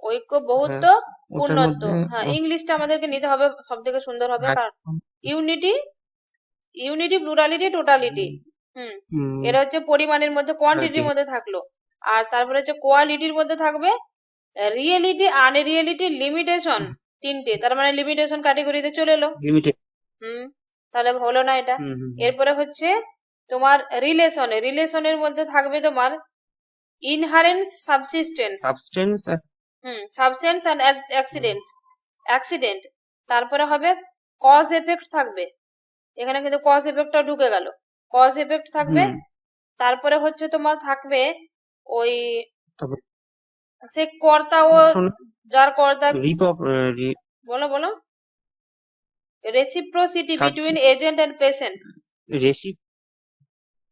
ঐক্য বহুত্ব পূর্ণত্ব। হ্যাঁ ইংলিশটা আমাদেরকে নিতে হবে, সব থেকে সুন্দর হবে, কারণ ইউনিটি প্লুরালিটি টোটালিটি। এটা হচ্ছে পরিমাণের মধ্যে কোয়ান্টিটির মধ্যে থাকলো। আর তারপরে হচ্ছে কোয়ালিটির মধ্যে থাকবে রিয়েলিটি আনরিয়েলিটি লিমিটেশন, 3টে, তার মানে লিমিটেশন ক্যাটেগরিতে চলে এলো। তাহলে হলো না এটা। এরপরে হচ্ছে তোমার রিলেশনের মধ্যে থাকবে তোমার ইনহারেন্ট সাবস্টেন্স এন্ড অ্যাক্সিডেন্ট। তারপরে হবে কজ এফেক্ট থাকবে, এখানে কিন্তু কজ এফেক্টটা ঢুকে গেল, কজ এফেক্ট থাকবে। তারপরে হচ্ছে তোমার থাকবে ওই সে কর্তা ও যার কর্তা, বলো reciprocity between agent and patient,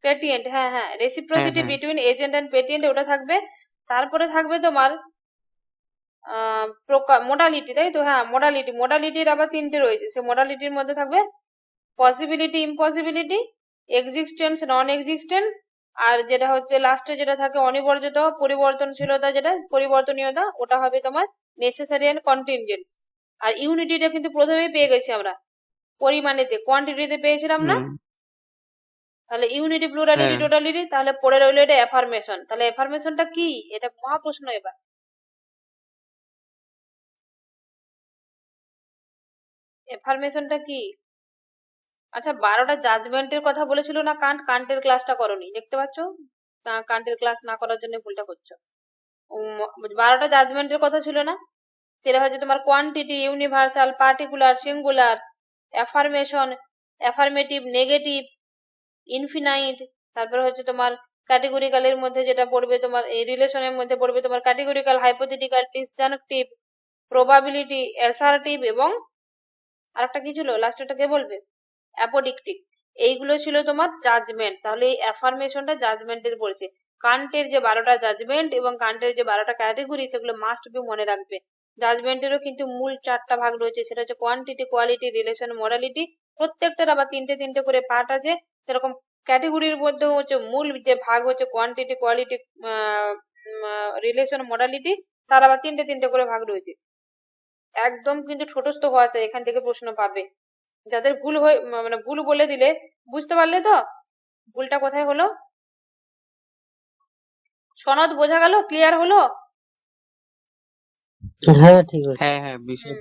patient, হ্যাঁ reciprocity between agent and patient, ওটা থাকবে। তারপরে থাকবে তোমার প্রকার মোডালিটি, তাই তো? হ্যাঁ, মোডালিটির আবার তিনটে রয়েছে। সে মোডালিটির মধ্যে থাকবে possibility, impossibility, existence, non existence, আর যেটা হচ্ছে লাস্টে যেটা থাকে অনিবর্জিত, পরিবর্তনশীলতা, যেটা পরিবর্তনীয়তা, ওটা হবে তোমার নেসেসারি এন্ড কন্টিনজেন্স। আর ইউনিটিটা কিন্তু প্রথমেই পেয়ে গেছি আমরা, পরিমাণেতে, কোয়ান্টিটিতে পেয়েছিলাম না? হুম, তাহলে ইউনিটি, প্লুরালিটি, হ্যাঁ। টোটালিটি, তাহলে পড়ে রইলো এটা অ্যাফার্মেশন। তাহলে অ্যাফার্মেশনটা কি? এটা মহাপ্রশ্ন। এবার অ্যাফার্মেশনটা কি? আচ্ছা, 12টা জাজমেন্টের কথা বলেছিল না কান্ট? কান্টের ক্লাসটা করোনি, দেখতে পাচ্ছ? কান্টের ক্লাস না করার জন্য ভুলটা করছো। 12টা জাজমেন্টের কথা ছিল না? সেটা হচ্ছে তোমার quantity, universal, particular, singular, affirmation, affirmative, negative, infinite. তারপরে হচ্ছে তোমার ক্যাটেগরিক্যালের মধ্যে যেটা পড়বে তোমার, এই রিলেশনের মধ্যে পড়বে তোমার categorical, hypothetical, disjunctive, probability, assertive, এবং আরেকটা কি ছিল লাস্টেরটা, কে বলবে? অ্যাপোডিকটিক। এইগুলো ছিল তোমার জাজমেন্ট। তাহলে এই অ্যাফার্মেশনটা জাজমেন্টের পড়ছে। কান্টের যে 12টা জাজমেন্ট এবং কান্টের যে 12টা ক্যাটেগরি, সেগুলো মাস্ট বি মনে রাখবে। জাজমেন্টেরও কিন্তু মূল 4টা ভাগ রয়েছে, সেটা হচ্ছে কোয়ান্টিটি, কোয়ালিটি, রিলেশন, মোরালিটি। প্রত্যেকটার আবার তিনটে তিনটে করে পার্ট আছে। সেরকম ক্যাটেগরির মধ্যে হচ্ছে মূল যে ভাগ হচ্ছে কোয়ান্টিটি, কোয়ালিটি, রিলেশন, মোরালিটি, তার আবার তিনটে তিনটে করে ভাগ রয়েছে। একদম কিন্তু ছোটস্থ হওয়া চাই, এখান থেকে প্রশ্ন পাবে। যাদের ভুল হয়ে মানে ভুল বলে দিলে, বুঝতে পারলে তো ভুলটা কোথায় হলো? সনদ বোঝা গেল? ক্লিয়ার হলো? হ্যাঁ ঠিক আছে। হ্যাঁ হ্যাঁ, বিষয়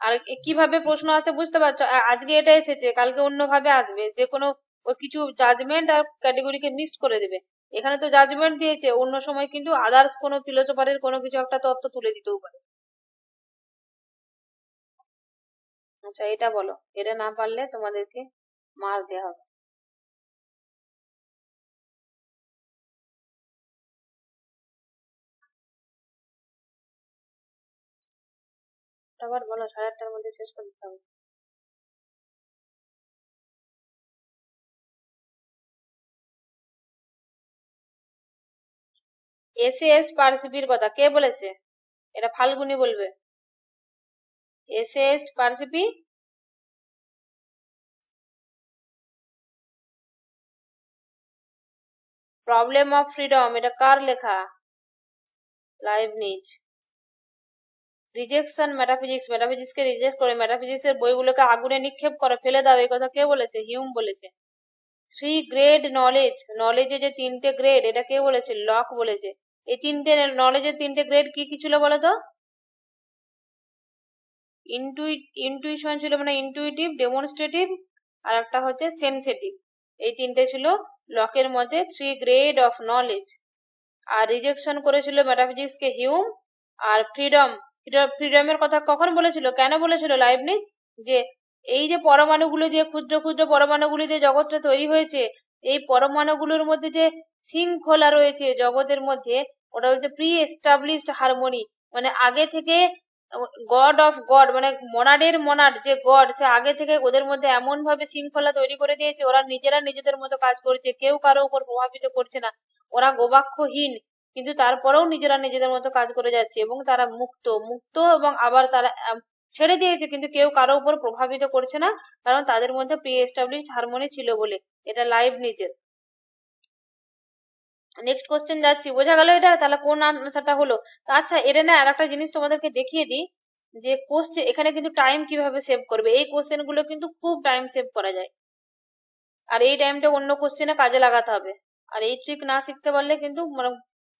আর কিভাবে প্রশ্ন আসে বুঝতে পারছো? আজকে এটা এসেছে, কালকে অন্যভাবে আসবে। যে কোনো ওই কিছু জাজমেন্ট আর ক্যাটেগরিকে মিক্সড করে দেবে। এখানে তো জাজমেন্ট দিয়েছে, অন্য সময় কিন্তু আদার্স কোনো ফিলোসফারের কোনো কিছু একটা তত্ত্ব তুলে দিতেও পারে। আচ্ছা, এটা বলো, এটা না পারলে তোমাদেরকে মার দেওয়া হবে। আবার বলো, 8:30টার মধ্যে শেষ করে দিতে হবে। এসএএস পার্সিপির কথা কে বলেছে? এটা ফাল্গুনি বলবে। এসএএস পার্সিপি, প্রবলেম অফ ফ্রিডম, এটা কার লেখা? লাইবনিজ। রিজেকশন মেটাফিজিক্স, মেটাফিজিক্সকে রিজেক্ট করে মেটাফিজিক্সের বইগুলোকে আগুনে নিক্ষেপ করে ফেলে দাও, এই কথা কে বলেছে? হিউম বলেছে। 3 গ্রেড নলেজ, নলেজে যে 3টে গ্রেড, এটা কে বলেছে? লক বলেছে। এই তিনটে নলেজের 3টে গ্রেড কি কি ছিল বলো তো? ইনটুইশন ছিল, মানে ইনটুইটিভ, ডেমনস্ট্রেটিভ, আর একটা হচ্ছে সেনসিটিভ। এই তিনটে ছিল লকের মধ্যে 3 গ্রেড অফ নলেজ। আর রিজেকশন করেছিল মেটাফিজিক্সকে হিউম। আর ফ্রিডমের কথা কখন বলেছিল, কেন বলেছিল লাইবনিজ? যে এই যে পরমাণুগুলো, যে ক্ষুদ্র ক্ষুদ্র পরমাণুগুলি যে জগৎটা তৈরি হয়েছে, এই পরমাণুগুলোর মধ্যে যে শৃঙ্খলা রয়েছে জগতের মধ্যে, ওটা হচ্ছে প্রি এস্টাবলিশড হারমোনি। মানে আগে থেকে গড অফ গড, মানে মনাডের মনাড যে গড, সে আগে থেকে ওদের মধ্যে এমন ভাবে শৃঙ্খলা তৈরি করে দিয়েছে, ওরা নিজেরা নিজেদের মতো কাজ করছে, কেউ কারো উপর প্রভাবিত করছে না। ওরা গোবাক্ষহীন, কিন্তু তারপরেও নিজেরা নিজেদের মতো কাজ করে যাচ্ছে, এবং তারা মুক্ত মুক্ত এবং আবার তারা ছেড়ে দিয়েছে, কিন্তু কেউ কারো উপর প্রভাবিত করছে না, কারণ তাদের মধ্যে প্রি এস্টাবলিশড হারমোনি ছিল বলে। এটা লাইবনিজের। নেক্সট কোশ্চেন যাচ্ছি, বোঝা গেল এটা? তাহলে কোন আনসারটা হলো? আচ্ছা, এটা না আরেকটা জিনিস তোমাদেরকে দেখিয়ে দিই, যে কোশ্চেন এখানে কিন্তু টাইম কিভাবে সেভ করবে। এই কোশ্চেন গুলো কিন্তু খুব টাইম সেভ করা যায়, আর এই টাইমটা অন্য কোশ্চেনে কাজে লাগাতে হবে। আর এই ট্রিক না শিখতে পারলে কিন্তু মানে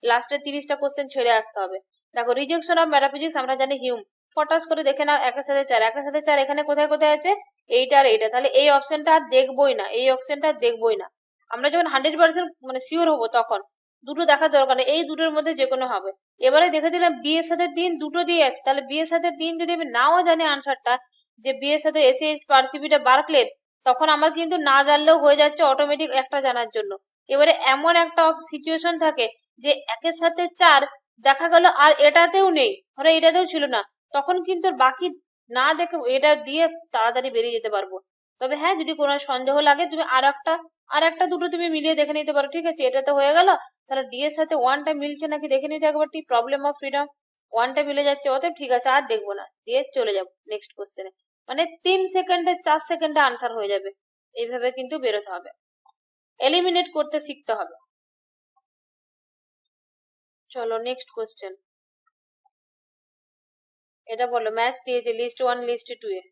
লাস্টের 30টা কোশ্চেন ছেড়ে আসতে হবে। দেখো, রিজেকশন অফ মেটাফিজিক্স আমরা জানি হিউম। ফটাস করে দেখে নাও, 1 এর সাথে 4, 1 এর সাথে 4 এখানে কোথায় কোথায় আছে? এইটা আর এইটা। তাহলে এই অপশনটা আর দেখবোই না, এই অপশনটা আর দেখবোই না। আমরা যখন 100% মানে শিওর হবো, তখন দুটো দেখার দরকার নেই, এই দুটোর মধ্যে যে কোনো হবে। এবারে দেখে দিলাম বি এর সাথে 3 দুটো দিয়ে আছে, তাহলে বি এর সাথে 3 যদি আমি নাও জানি আনসারটা, যে বি এর সাথে এসএএস পার্সিপিটা বার্কলের, তখন আমার কিন্তু না জানলেও হয়ে যাচ্ছে অটোমেটিক একটা জানার জন্য। এবারে এমন একটা সিচুয়েশন থাকে যে 1 এর সাথে 4 দেখা গেল আর এটাতেও নেই, ধরো এটাতেও ছিল না, তখন কিন্তু বাকি না দেখে এটা দিয়ে তাড়াতাড়ি বেরিয়ে যেতে পারবো। তবে হ্যাঁ, যদি কোনো সন্দেহ লাগে তুমি আর একটা দুটো তুমি মিলিয়ে দেখে নিতে পারো। ঠিক আছে, এটা তো হয়ে গেল। তাহলে ডি এর সাথে 1টা মিলছে নাকি দেখে নিতে একবার। প্রবলেম অফ ফ্রিডম, ওয়ানটা মিলে যাচ্ছে, অতএব ঠিক আছে আর দেখবো না, দিয়ে চলে যাবো নেক্সট কোশ্চেনে। মানে 3 সেকেন্ডে 4 সেকেন্ডে আনসার হয়ে যাবে, এইভাবে কিন্তু বেরোতে হবে, এলিমিনেট করতে শিখতে হবে। চলো নেক্সট কোশ্চেন। এটা বলো, ম্যাথস দিয়েছে লিস্ট 1 লিস্ট 2 এ।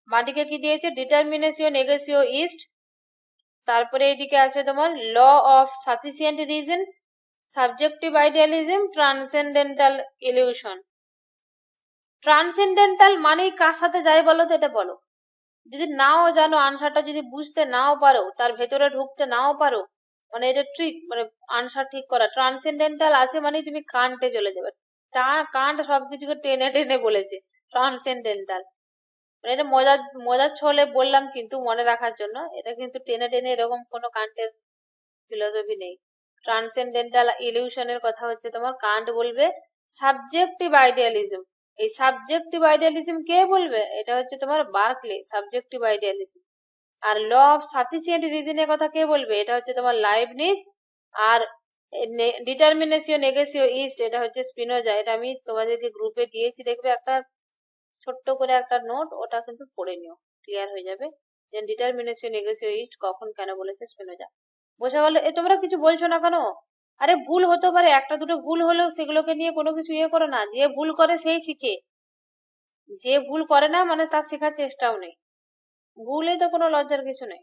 বাঁদিকে কি দিয়েছে? ডিটারমিনেশন নেগেসিও ইস্ট, তারপরে এইদিকে আছে তোমার law of sufficient reason, subjective idealism, transcendental illusion. Transcendental মানেই কার সাথে যায় বলো তো, এটা বলো। যদি নাও জানো আনসারটা, যদি বুঝতে নাও পারো, তার ভেতরে ঢুকতে নাও পারো, মানে এটা ট্রিক, মানে আনসার ঠিক করা। ট্রান্সেন্ডেন্টাল আছে মানে তুমি কান্টে চলে যাবে। কান্ট সবকিছুকে টেনে টেনে বলেছে ট্রান্সেন্ডেন্টাল, মানে এটা মজার মজার ছলে বললাম কিন্তু মনে রাখার জন্য। এটা কিন্তু টেনে টেনে এরকম কোনো কান্টের ফিলোসফি নেই। ট্রান্সেন্ডেন্টাল ইলিউশনের কথা হচ্ছে তোমার কান্ট বলবে। সাবজেক্টিভ আইডিয়ালিজম, এই সাবজেক্টিভ আইডিয়ালিজম কে বলবে? এটা হচ্ছে তোমার বার্কলে, সাবজেক্টিভ আইডিয়ালিজম। আর ল অফ সাফিসিয়েন্ট রিজনের কথা কে বলবে? এটা হচ্ছে তোমার লাইবনিজ। আর ডিটারমিনেশন নেগেসিও ইস্ট, এটা হচ্ছে স্পিনোজা। এটা আমি তোমাদেরকে গ্রুপে দিয়েছি, দেখবে একটা ছোট্ট করে একটা নোট, ওটা কিন্তু পড়ে নিও, ক্লিয়ার হয়ে যাবে যে ডিটারমিনেশন নেগেসিও ইস্ট কখন কেন বলেছে স্পিনোজা। বোঝা গেল? এ তোমরা কিছু বলছো না কেন? আরে ভুল হতে পারে, একটা দুটো ভুল হলেও সেগুলোকে নিয়ে কোনো কিছু ইয়ে করো না। যে ভুল করে সেই শিখে, যে ভুল করে না মানে তার শেখার চেষ্টাও নেই। ভুলে তো কোনো লজ্জার কিছু নেই।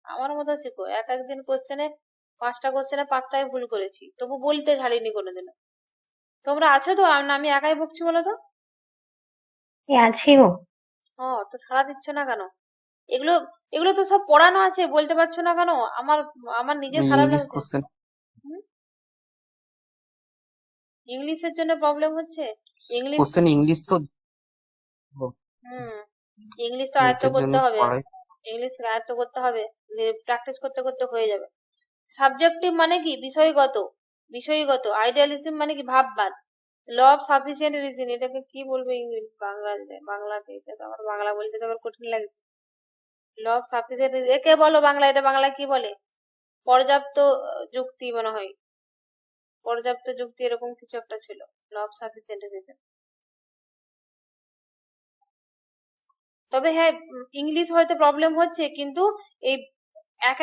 আমার মতো শিখো। একদিন কোশ্চেনে 5টা কোশ্চেনে 5টাই ভুল করেছি, তবু বলতে ছাড়িনি কোনোদিনও। তোমরা আছো তো, আমি একাই বকছি বলো তো? আছি গো। তো সাড়া দিচ্ছ না কেন? এগুলো এগুলো তো সব পড়ানো আছে, বলতে পারছো না কেন? আমার আমার নিজের খারাপ ইংলিশ লাগছে। কোশ্চেন, হুম? ইংলিশের জন্য প্রবলেম হচ্ছে? ইংলিশ কোশ্চেন ইংলিশ তো হুম ইংলিশ তো আয়ত্ত এটার জন্য করতে হবে, পড়াই। ইংলিশ আয়ত্ত করতে হবে, প্র্যাকটিস করতে করতে হয়ে যাবে। সাবজেক্টিভ মানে কি? বিষয়গত, বিষয়গত। আইডিয়ালিজম মানে কি? ভাববাদ। ল অফ সাফিসিয়েন্ট রিজন, এটাকে কি বলবো ইংলিশ বাংলাতে? এটা তো আমার বাংলা বলতে তো আবার কঠিন লাগছে। ল অফ সাফিসিয়েন্ট একে বলো বাংলা, এটা বাংলায় কি বলে? পর্যাপ্ত যুক্তি মনে হয়, পর্যাপ্ত যুক্তি এরকম কিছু একটা ছিল, ল অফ সাফিসিয়েন্ট রিজন। তবে হ্যাঁ, ইংলিশ হয়তো প্রবলেম হচ্ছে, কিন্তু এই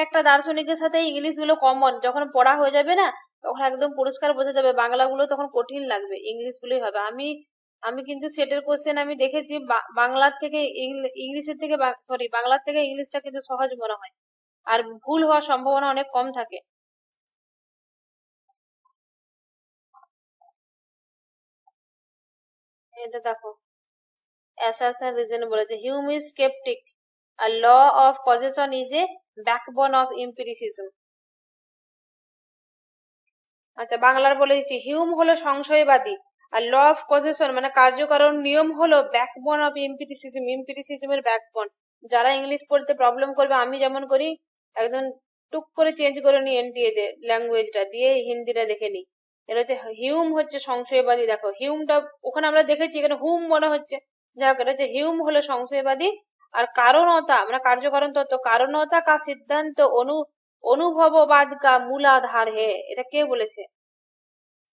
একটা দার্শনিকের সাথে ইংলিশ গুলো কমন, যখন পড়া হয়ে যাবে না তখন একদম পরিষ্কার বোঝা যাবে। বাংলা গুলো তখন কঠিন লাগবে, ইংলিশ গুলোই হবে। আমি আমি কিন্তু সেটের কোশ্চেন আমি দেখেছি, বাংলার থেকে ইংলিশের থেকে সরি বাংলার থেকে ইংলিশটা কিন্তু সহজ মনে হয়, আর ভুল হওয়ার সম্ভাবনা অনেক কম থাকে। এটা দেখো, অ্যাসারশন রিজন বলেছে হিউম ইজ স্কেপটিক, আর law of causation is a backbone of empiricism. আচ্ছা, বাংলার বলে দিচ্ছি, হিউম হলো সংশয়বাদী, আর ল অফ কজেশন মানে কার্যকারণ নিয়ম হলো ব্যাকবোন অফ এম্পিরিসিজম, এম্পিরিসিজমের ব্যাকবোন। যারা ইংলিশ পড়তে প্রবলেম করবে, আমি যেমন করি, একদম টুক করে চেঞ্জ করে নি এনটিএ তে ল্যাঙ্গুয়েজটা দিয়ে, হিন্দিটা দেখে নি। এটা হচ্ছে হিউম হচ্ছে সংশয়বাদী। দেখো হিউমটা ওখানে আমরা দেখেছি, এখানে হুম মনে হচ্ছে, যাই হোক এটা হচ্ছে হিউম হলো সংশয়বাদী। আর কারণতা মানে কার্যকারণ তত্ত্ব, কারণতা কা সিদ্ধান্ত অনুভববাদ কা মূলাধার হে, এটা কে বলেছে?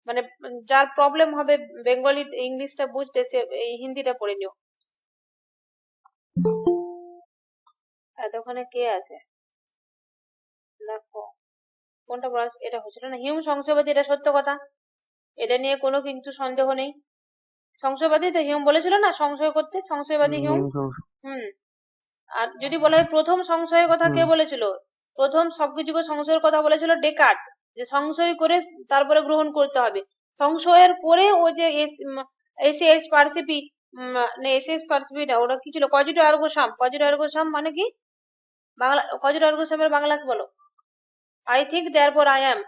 মানে যার প্রবলেম হবে বেঙ্গলি ইংলিশটা বুঝতে, সে এই হিন্দিটা পড়ে নিও। এতক্ষণে কে আছে দেখো, কোনটা বলা, এটা হচ্ছিল না হিউম সংশয়বাদী, এটা সত্য কথা, এটা নিয়ে কোনো কিন্তু সন্দেহ নেই। সংশয়বাদী তো হিউম বলেছিল না, সংশয় করতে, সংশয়বাদী হিউম। হুম আর যদি বলা হয় প্রথম সংশয়ের কথা কে বলেছিল? প্রথম সবকিছুকে সংশয়ের কথা বলেছিল ডেকার্ট, যে সংশয় করে তারপরে গ্রহণ করতে হবে। সংশয়ের পরে ও যে এসিএস পার্সিপি, এসিএস পার্সিপি না, ওটা কি ছিল? কজিটো আর্গো সাম, কজিটো আর্গো সাম মানে কি বাংলা? কজিটো আর্গো সামের বাংলা কি বলো? I think therefore I am,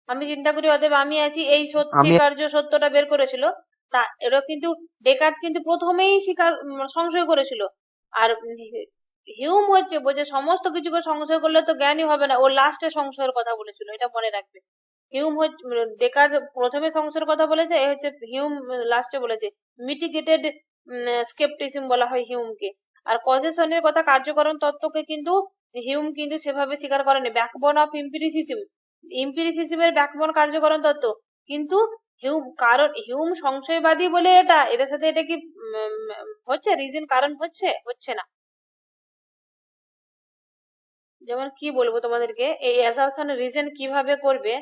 আমি চিন্তা করি অতএব আমি আছি, এই স্বীকার্য সত্যটা বের করেছিল। তা এটা কিন্তু ডেকার্ট কিন্তু প্রথমেই সংশয় করেছিল। আর হিউম হচ্ছে বোঝে সমস্ত কিছুকে সংশয় করলে তো জ্ঞানই হবে না, ও লাস্টে সংশয়ের কথা বলেছিল, এটা মনে রাখবে। হিউম হচ্ছে, ডেকার্ট প্রথমে সংশয়ের কথা বলেছে, এ হচ্ছে হিউম লাস্টে বলেছে। মিটিগেটেড স্কেপটিসিজম বলা হয় হিউমকে। আর কজেশনের কথা, কার্যকরণ তত্ত্বকে কিন্তু হিউম কিন্তু সেভাবে স্বীকার করেনি। ব্যাকবোন অফ এম্পিরিসিজম, এম্পিরিসিজমের ব্যাকবোন কার্যকরণ তত্ত্ব, কিন্তু হিউম সংশয়বাদী বলে এটার সাথে এটা কি হচ্ছে রিজন? কারণ হচ্ছে না। যেমন কি বলবো তোমাদেরকে, এই অ্যাসাম্পশন রিজন কিভাবে করবে,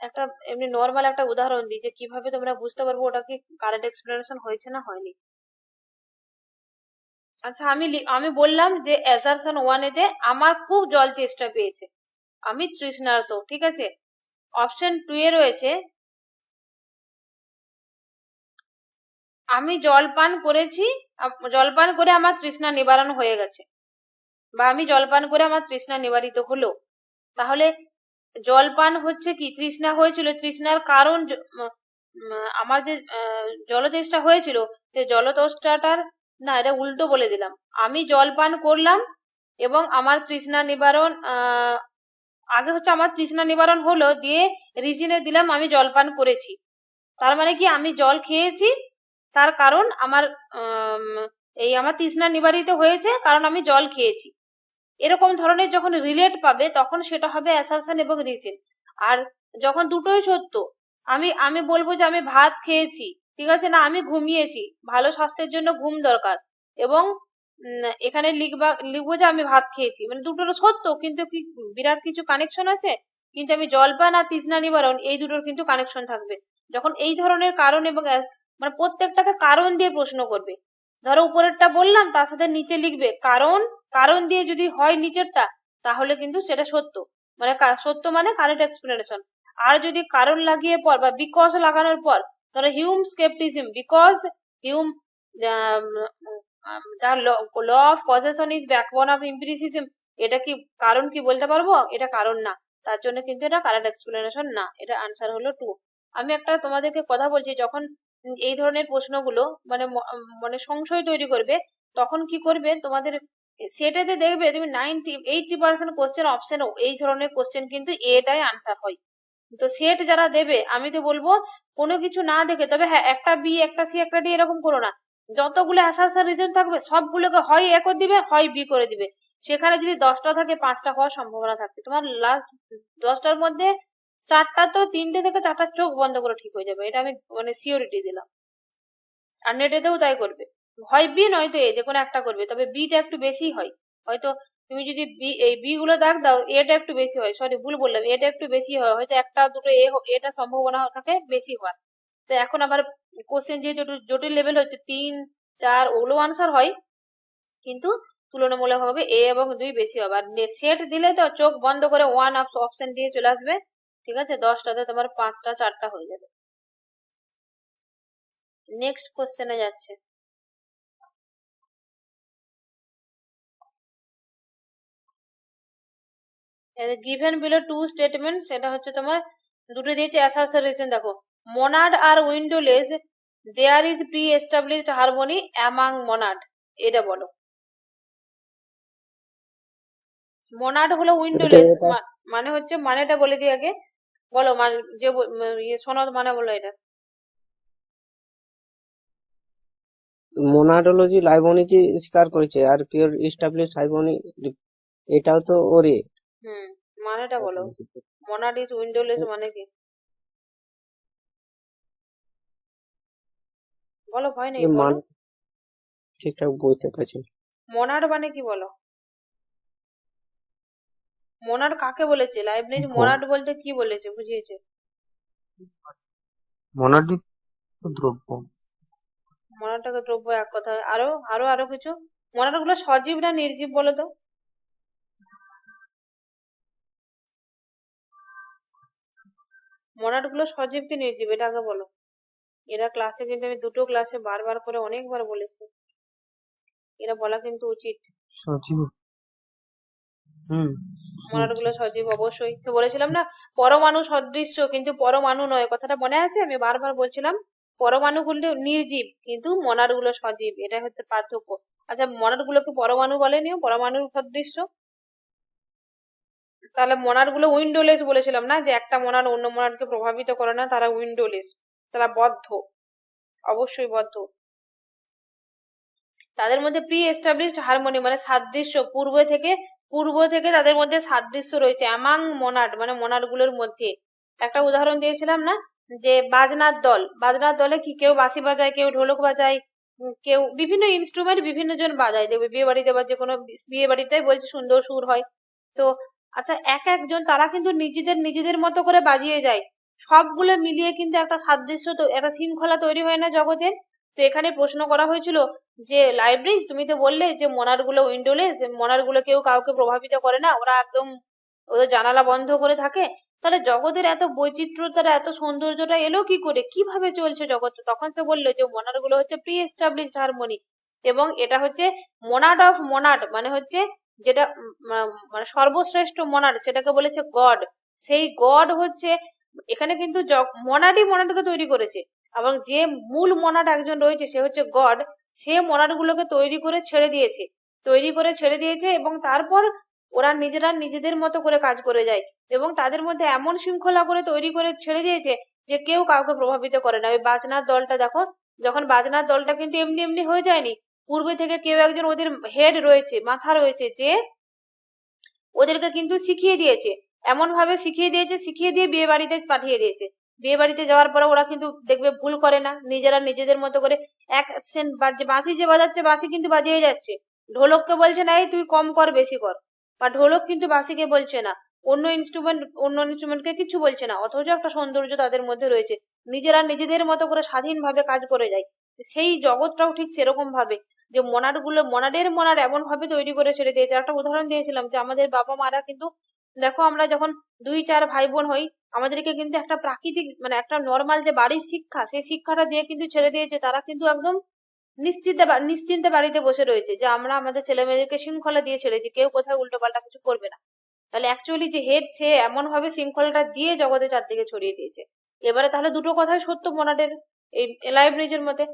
একটা এমনি নর্মাল একটা উদাহরণ দিই যে কিভাবে তোমরা বুঝতে পারবো ওটা কি কারেক্ট এক্সপ্লেনেশন হয়েছে না হয়নি। আচ্ছা, আমি বললাম যে অ্যাসাম্পশন 1 এতে আমার খুব জল তেষ্টা পেয়েছে, আমি তৃষ্ণার্ত, ঠিক আছে। অপশন 2 এ রয়েছে আমি জলপান করেছি, জলপান করে আমার তৃষ্ণা নিবারণ হয়ে গেছে, বা আমি জলপান করে আমার তৃষ্ণা নিবারিত হলো। তাহলে জলপান হচ্ছে কি, তৃষ্ণা হয়েছিল, তৃষ্ণার কারণ আমার যে জলতেষ্টা হয়েছিল, যে জলতেষ্টাটার, না এটা উল্টো বলে দিলাম। আমি জলপান করলাম এবং আমার তৃষ্ণা নিবারণ আগে হচ্ছে আমার তৃষ্ণা নিবারণ হলো, দিয়ে রিজনে দিলাম আমি জলপান করেছি। তার মানে কি আমি জল খেয়েছি, তার কারণ আমার আমার তৃষ্ণা নিবারিত হয়েছে কারণ আমি জল খেয়েছি। এরকম ধরনের যখন রিলেট পাবে তখন সেটা হবে অ্যাসাম্পশন এবং রিজন। আর যখন দুটোই সত্য, আমি বলবো যে আমি ভাত খেয়েছি, ঠিক আছে, না আমি ঘুমিয়েছি, ভালো স্বাস্থ্যের জন্য ঘুম দরকার, এবং এখানে লিখবো যে আমি ভাত খেয়েছি, মানে দুটোর সত্য কিন্তু কি বিরাট কিছু কানেকশন আছে, কিন্তু আমি জলপান আর তৃষ্ণা নিবারণ এই দুটোর কিন্তু কানেকশন থাকবে। যখন এই ধরনের কারণ এবং মানে প্রত্যেকটাকে কারণ দিয়ে প্রশ্ন করবে, ধরো উপরেরটা বললাম তার সাথে নিচে লিখবে কারণ, কারণ দিয়ে যদি হয় নিচেরটা তাহলে কিন্তু সেটা সত্য, মানে সত্য মানে কারেক্ট এক্সপ্লেনেশন। আর যদি কারণ লাগিয়ে পর বা বিকজ লাগানোর পর, ধরো Hume scepticism, because Hume law of causation is backbone of empiricism, এটা কি কারণ কি বলতে পারবো? এটা কারণ না, তার জন্য কিন্তু এটা কারেক্ট এক্সপ্লেনেশন না, এটা আনসার হলো 2। আমি একটা তোমাদেরকে কথা বলছি, যখন এই ধরনের প্রশ্নগুলো মানে মানে সংশয় তৈরি করবে, তখন কি করবে তোমাদের সেটাতে দেখবে তুমি 80% কোশ্চেন অপশন এই ধরনের কোশ্চেন কিন্তু এটাই আনসার হয়। তো সেট যারা দেবে আমি তো বলবো কোনো কিছু না দেখে, তবে হ্যাঁ একটা বি একটা সি একটা ডি এরকম করো না, যতগুলো অ্যাসাম্পশন রিজন থাকবে সবগুলোকে হয় এ করে দিবে হয় বি করে দিবে। সেখানে যদি 10টা থাকে 5টা হওয়ার সম্ভাবনা থাকছে, তোমার লাস্ট 10টার মধ্যে 4টা তো 3টে থেকে 4টা চোখ বন্ধ করে ঠিক হয়ে যাবে, এটা আমি মানে সিওরিটি দিলাম। আর নেটেতেও তাই করবে, হয় বি নয়তো এ, যে কোনো একটা করবে, তবে বিটা একটু বেশি হয়। হয়তো তুমি যদি বি গুলো দাগ দাও, এটা একটু বেশি হয়, সরি ভুল বললাম, এটা একটু বেশি হয়, হয়তো একটা দুটো এটা সম্ভাবনা থাকে বেশি হওয়ার। তো এখন আবার কোশ্চেন যেহেতু একটু জটিল লেভেল হচ্ছে, 3 4 ওগুলো আনসার হয়, কিন্তু তুলনামূলক হবে এ এবং 2 বেশি হবে। আর সেট দিলে তো চোখ বন্ধ করে 1 অপশন দিয়ে চলে আসবে, ঠিক আছে, 10টাতে তোমার 5টা 4টা হয়ে যাবে। নেক্সট কোশ্চেনে যাচ্ছে। গিভেন বিলো 2 স্টেটমেন্ট, সেটা হচ্ছে তোমার দুটো দিয়েছে অ্যাসার্শন রিজন। দেখো, মনাড আর windowless, there is pre established harmony among monad, এটা বলো। মনাড হলো উইন্ডোলেস, মানে হচ্ছে, মানেটা বলে দিই আগে, বলো মানে যে শোনো মানে বলো এটা। মোনাডোলজি লাইবনিজি স্বীকার করেছে, আর পিওর এস্টাবলিশড হাইবনি এটাও তো ওরে। মানেটা বলো, মনাড ইজ উইন্ডোলেস মানে কি বলো, ভয় নেই বলো। ঠিকঠাক বুঝতে পারছি। মনাড মানে কি বলো, মনাড কাকে বলেছে? লাইবনিজ মনাড বলতে কি বলেছে বুঝিয়েছে? মনাডি তো দ্রব্য। মনাডটাকে দ্রব্য এক কথা, আরো আরো আরো কিছু। মনাড গুলো সজীব না নির্জীব বলো তো? মনাড গুলো সজীব কি নির্জীব এটা আগে বলো। এরা ক্লাসে কিন্তু আমি দুটো ক্লাসে বারবার করে অনেকবার বলেছি, এরা বলা কিন্তু উচিত। সজীব। মনাড গুলো সজীব অবশ্যই, তো বলেছিলাম না পরমাণু সদৃশ্য কিন্তু পরমাণু নয়, কথাটা মনে আছে? আমি বারবার বলছিলাম পরমাণু গুলো নির্জীব কিন্তু মনাড গুলো সজীব, এটা হচ্ছে পার্থক্য। আচ্ছা, মনাড গুলোকে পরমাণু বলেনি, পরমাণুর সদৃশ্য, তাহলে মনাড গুলো উইন্ডোলেস বলেছিলাম না, যে একটা মনাড অন্য মনাডকে প্রভাবিত করে না, তারা উইন্ডোলেস, তারা বদ্ধ, অবশ্যই বদ্ধ। তাদের মধ্যে প্রি এস্টাবলিশড হারমোনি মানে সাদৃশ্য, পূর্ব থেকে তাদের মধ্যে সাদৃশ্য রয়েছে। অ্যামাং মনাড মানে মনাড গুলোর মধ্যে। একটা উদাহরণ দিয়েছিলাম না, যে বাজনার দলে কি কেউ বাঁশি বাজায়, কেউ ঢোলক বাজায়, কেউ বিভিন্ন ইনস্ট্রুমেন্ট বিভিন্ন জন বাজায়। দেখবে বিয়ে বাড়িতে বা যে কোনো বিয়ে বাড়িতে বলছে সুন্দর সুর হয়। তো আচ্ছা, এক একজন তারা কিন্তু নিজেদের মতো করে বাজিয়ে যায়, সবগুলো মিলিয়ে কিন্তু একটা সাদৃশ্য, একটা শৃঙ্খলা তৈরি হয় না জগতের। তো এখানে প্রশ্ন করা হয়েছিল যে লাইব্রেরি, তুমি তো বললে যে মনার গুলো উইন্ডোলেস, মনার গুলো কেউ কাউকে প্রভাবিত করে না, ওরা একদম ওদের জানালা বন্ধ করে থাকে, তাহলে জগতের এত বৈচিত্র্যতা, এত সৌন্দর্যটা এলো কি করে, কিভাবে চলছে জগৎ? তখন সে বললো যে মোনাড গুলো হচ্ছে প্রি এস্টাবলিশড হারমোনি, এবং এটা হচ্ছে মোনাড অফ মোনাড, মানে হচ্ছে যেটা মানে সর্বশ্রেষ্ঠ মোনাড, সেটাকে বলেছে গড। সেই গড হচ্ছে এখানে কিন্তু মোনাডই মোনাডকে তৈরি করেছে, এবং যে মূল মোনাড একজন রয়েছে সে হচ্ছে গড। সে মোনাড গুলোকে তৈরি করে ছেড়ে দিয়েছে, এবং তারপর ওরা নিজেরা নিজেদের মতো করে কাজ করে যায়, এবং তাদের মধ্যে এমন শৃঙ্খলা করে তৈরি করে ছেড়ে দিয়েছে যে কেউ কাউকে প্রভাবিত করে না। ওই বাজনার দলটা দেখো, যখন বাজনার দলটা কিন্তু এমনি এমনি হয়ে যায়নি, পূর্বে থেকে কেউ একজন ওদের হেড রয়েছে, মাথা রয়েছে, যে ওদেরকে কিন্তু শিখিয়ে দিয়েছে, এমন ভাবে শিখিয়ে দিয়ে বিয়ে বাড়িতে পাঠিয়ে দিয়েছে। বিয়ে বাড়িতে যাওয়ার পরে ওরা কিন্তু দেখবে ভুল করে না, নিজেরা নিজেদের মতো করে এক বাঁশি যে বাজাচ্ছে, বাঁশি কিন্তু বাজিয়ে যাচ্ছে, ঢোলককে বলছে না এই তুই কম কর বেশি কর, বা ঢোলক কিন্তু বাঁশিকে বলছে না, অন্য ইনস্ট্রুমেন্টকে কিছু বলছে না, অথচ একটা সৌন্দর্য তাদের মধ্যে রয়েছে, নিজেরা নিজেদের মতো করে স্বাধীনভাবে কাজ করে যায়। সেই জগৎটাও ঠিক সেরকম ভাবে যে মোনাড এমন ভাবে তৈরি করে ছেড়ে দিয়েছে। একটা উদাহরণ দিয়েছিলাম যে আমাদের বাবা মারা কিন্তু, দেখো আমরা যখন 2-4 ভাই বোন হই, আমাদেরকে কিন্তু একটা প্রাকৃতিক মানে একটা নর্মাল যে বাড়ির শিক্ষা, সেই শিক্ষাটা দিয়ে কিন্তু ছেড়ে দিয়েছে। তারা কিন্তু একদম নিশ্চিন্তে বাড়িতে বসে রয়েছে যে আমরা আমাদের ছেলে মেয়েদেরকে শৃঙ্খলা দিয়ে ছেড়েছি, কেউ কোথাও উল্টো পাল্টা কিছু করবে না। তাহলে অ্যাকচুয়ালি যে হেড, সে এমন ভাবে শৃঙ্খলাটা দিয়ে জগতে চারদিকে ছড়িয়ে দিয়েছে। এবারে তাহলে দুটো কথাই সত্য মোনাডের, এই লাইব্রেরিজের মধ্যে।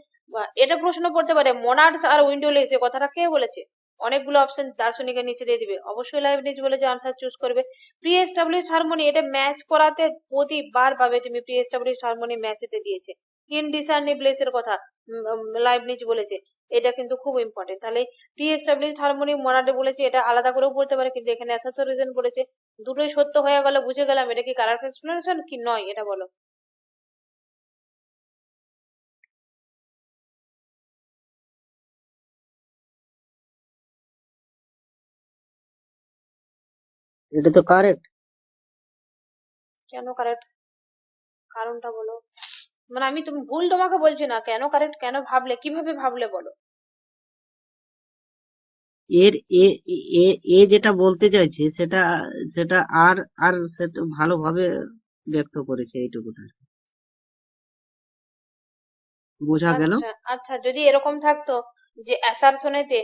এটা প্রশ্ন পড়তে পারে, মোনাডস আর উইন্ডোলেস এ কথাটা কে বলেছে? অনেকগুলো অপশন দার্শনিকের নিচে দিয়ে দিবে, অবশ্যই লাইব্রেরিজ বলে যে আনসার চুজ করবে। প্রি এস্টাবলিশড হারমোনি, এটা ম্যাচ করাতে প্রতিবার পাবে তুমি, প্রি এস্টাবলিশড হারমোনি ম্যাচেতে দিয়েছে। ইনডিসার্নিবলেস এর কথা লাইব্রেরিজ বলেছে, এটা কিন্তু খুব ইম্পর্টেন্ট। তাহলে প্রি এস্টাবলিশড হারমোনি মোনাডে বলেছে, এটা আলাদা করেও পড়তে পারে, কিন্তু এখানে অ্যাসোসিয়েশন বলেছে। দুটোই সত্য হয়ে গেল, বুঝে গেলাম এটা কি কারেক্ট এক্সপ্লেনেশন কি নয়, এটা বলো। এটা তো কারেক্ট। কেন কারেক্ট, কারণটা বলো। মানে আমি তুমি ভুল তোমাকে বলছি না, কেন কারেক্ট, কেন ভাবলে, কিভাবে ভাবলে বলো। এর এ এ এ যেটা বলতে চাইছে সেটা সেটা আর আর সেটা ভালোভাবে ব্যক্ত করেছে, এইটুকুটা বোঝা গেল। আচ্ছা আচ্ছা, যদি এরকম থাকতো যে অ্যাসারশনেতে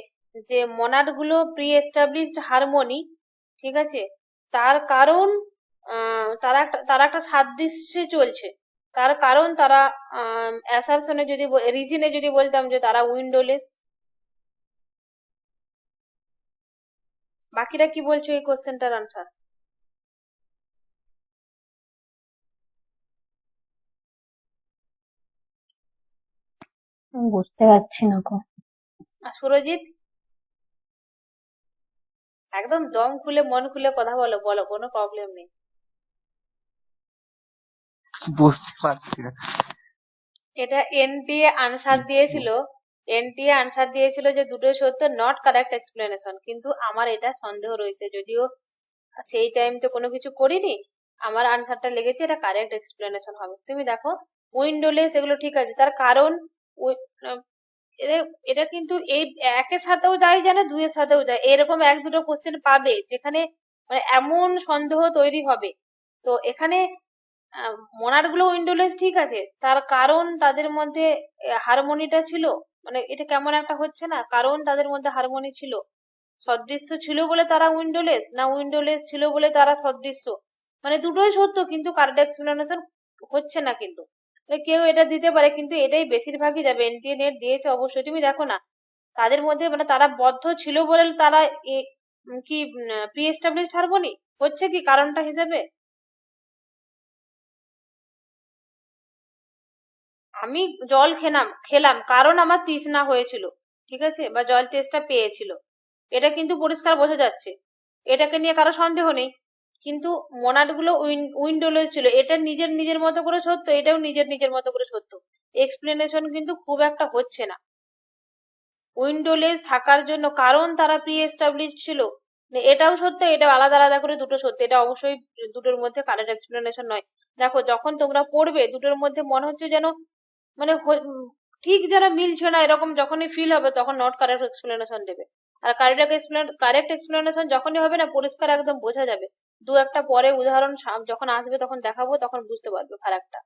যে মোনাড গুলো প্রি এস্টাবলিশড হারমোনি, ঠিক আছে, তার কারণ তারা একটা সাদৃশ্যে চলছে, তার কারণ তারা অ্যাসারশনে যদি রিজনে যদি বলতাম যে তারা উইন্ডোলেস। বাকিরা কি বলছো এই কোশ্চেনটার আনসার? আমি বুঝতে পারছি না গো। আর সুরজিৎ, একদম দম খুলে মন খুলে কথা বলো, বলো, কোনো প্রবলেম নেই। বুঝতে পারছি না। এটা এনটিএ আনসার দিয়েছিল যে দুটোই সত্য, নট কারেক্ট এক্সপ্লেনেশন। কিন্তু আমার এটা সন্দেহ রয়েছে, যদিও সেই টাইম তো কোনো কিছু করিনি, আমার আনসারটা লেগেছে এটা কারেক্ট এক্সপ্লেনেশন হবে। তুমি দেখো উইন্ডোলেস এগুলো ঠিক আছে, তার কারণ এটা কিন্তু এই একের সাথেও যায়, জানে দুইয়ের সাথেও যায়, এরকম 1-2টো কোশ্চেন পাবে যেখানে মানে এমন সন্দেহ তৈরি হবে। তো এখানে মোনাড গুলো উইন্ডোলেস ঠিক আছে, তার কারণ তাদের মধ্যে হারমোনিটা ছিল, মানে এটা কেমন একটা হচ্ছে না, কারণ তাদের মধ্যে হারমোনি ছিল, সদৃশ্য ছিল বলে তারা উইন্ডোলেস, না উইন্ডোলেস ছিল বলে তারা সদৃশ্য, মানে দুটোই সত্য কিন্তু কারেক্ট এক্সপ্লেনেশন হচ্ছে না। কিন্তু কেউ এটা দিতে পারে, কিন্তু এটাই বেশিরভাগই যাবে। এনটিএ নেট দিয়েছে অবশ্যই, তুমি দেখো না তাদের মধ্যে মানে তারা বদ্ধ ছিল বলে তারা কি প্রি এস্টাবলিশড হারমোনি হচ্ছে কি কারণটা হিসেবে। আমি জল খেলাম কারণ আমার তৃষ্ণা হয়েছিল, ঠিক আছে, বা জল তেষ্টা পেয়েছিল, এটা কিন্তু পরিষ্কার বোঝা যাচ্ছে, এটাকে নিয়ে কারো সন্দেহ নেই। কিন্তু মোনাড গুলো উইন্ডোলেস ছিল। এটা নিজের নিজের মতো করে সত্য, এটাও নিজের নিজের মতো করে সত্য। এক্সপ্লেনেশন কিন্তু খুব একটা হচ্ছে না। উইন্ডোলেস থাকার জন্য কারণ তারা প্রি এস্টাবলিশড ছিল, মানে এটাও সত্য, এটাও আলাদা আলাদা করে দুটো সত্য। এটা অবশ্যই দুটোর মধ্যে কারেক্ট এক্সপ্লেনেশন নয়। দেখো যখন তোমরা পড়বে দুটোর মধ্যে মনে হচ্ছে যেন মানে ঠিক যেন মিলছে না, এরকম যখনই ফিল হবে তখন নট কারেক্ট এক্সপ্লেনেশন দেবে। আর কারেক্ট এক্সপ্লেনেশন যখনই হবে না, পরিষ্কার একদম বোঝা যাবে। দু একটা পরে উদাহরণ যখন আসবে তখন দেখাবো, তখন বুঝতে পারবে ফারাকটা।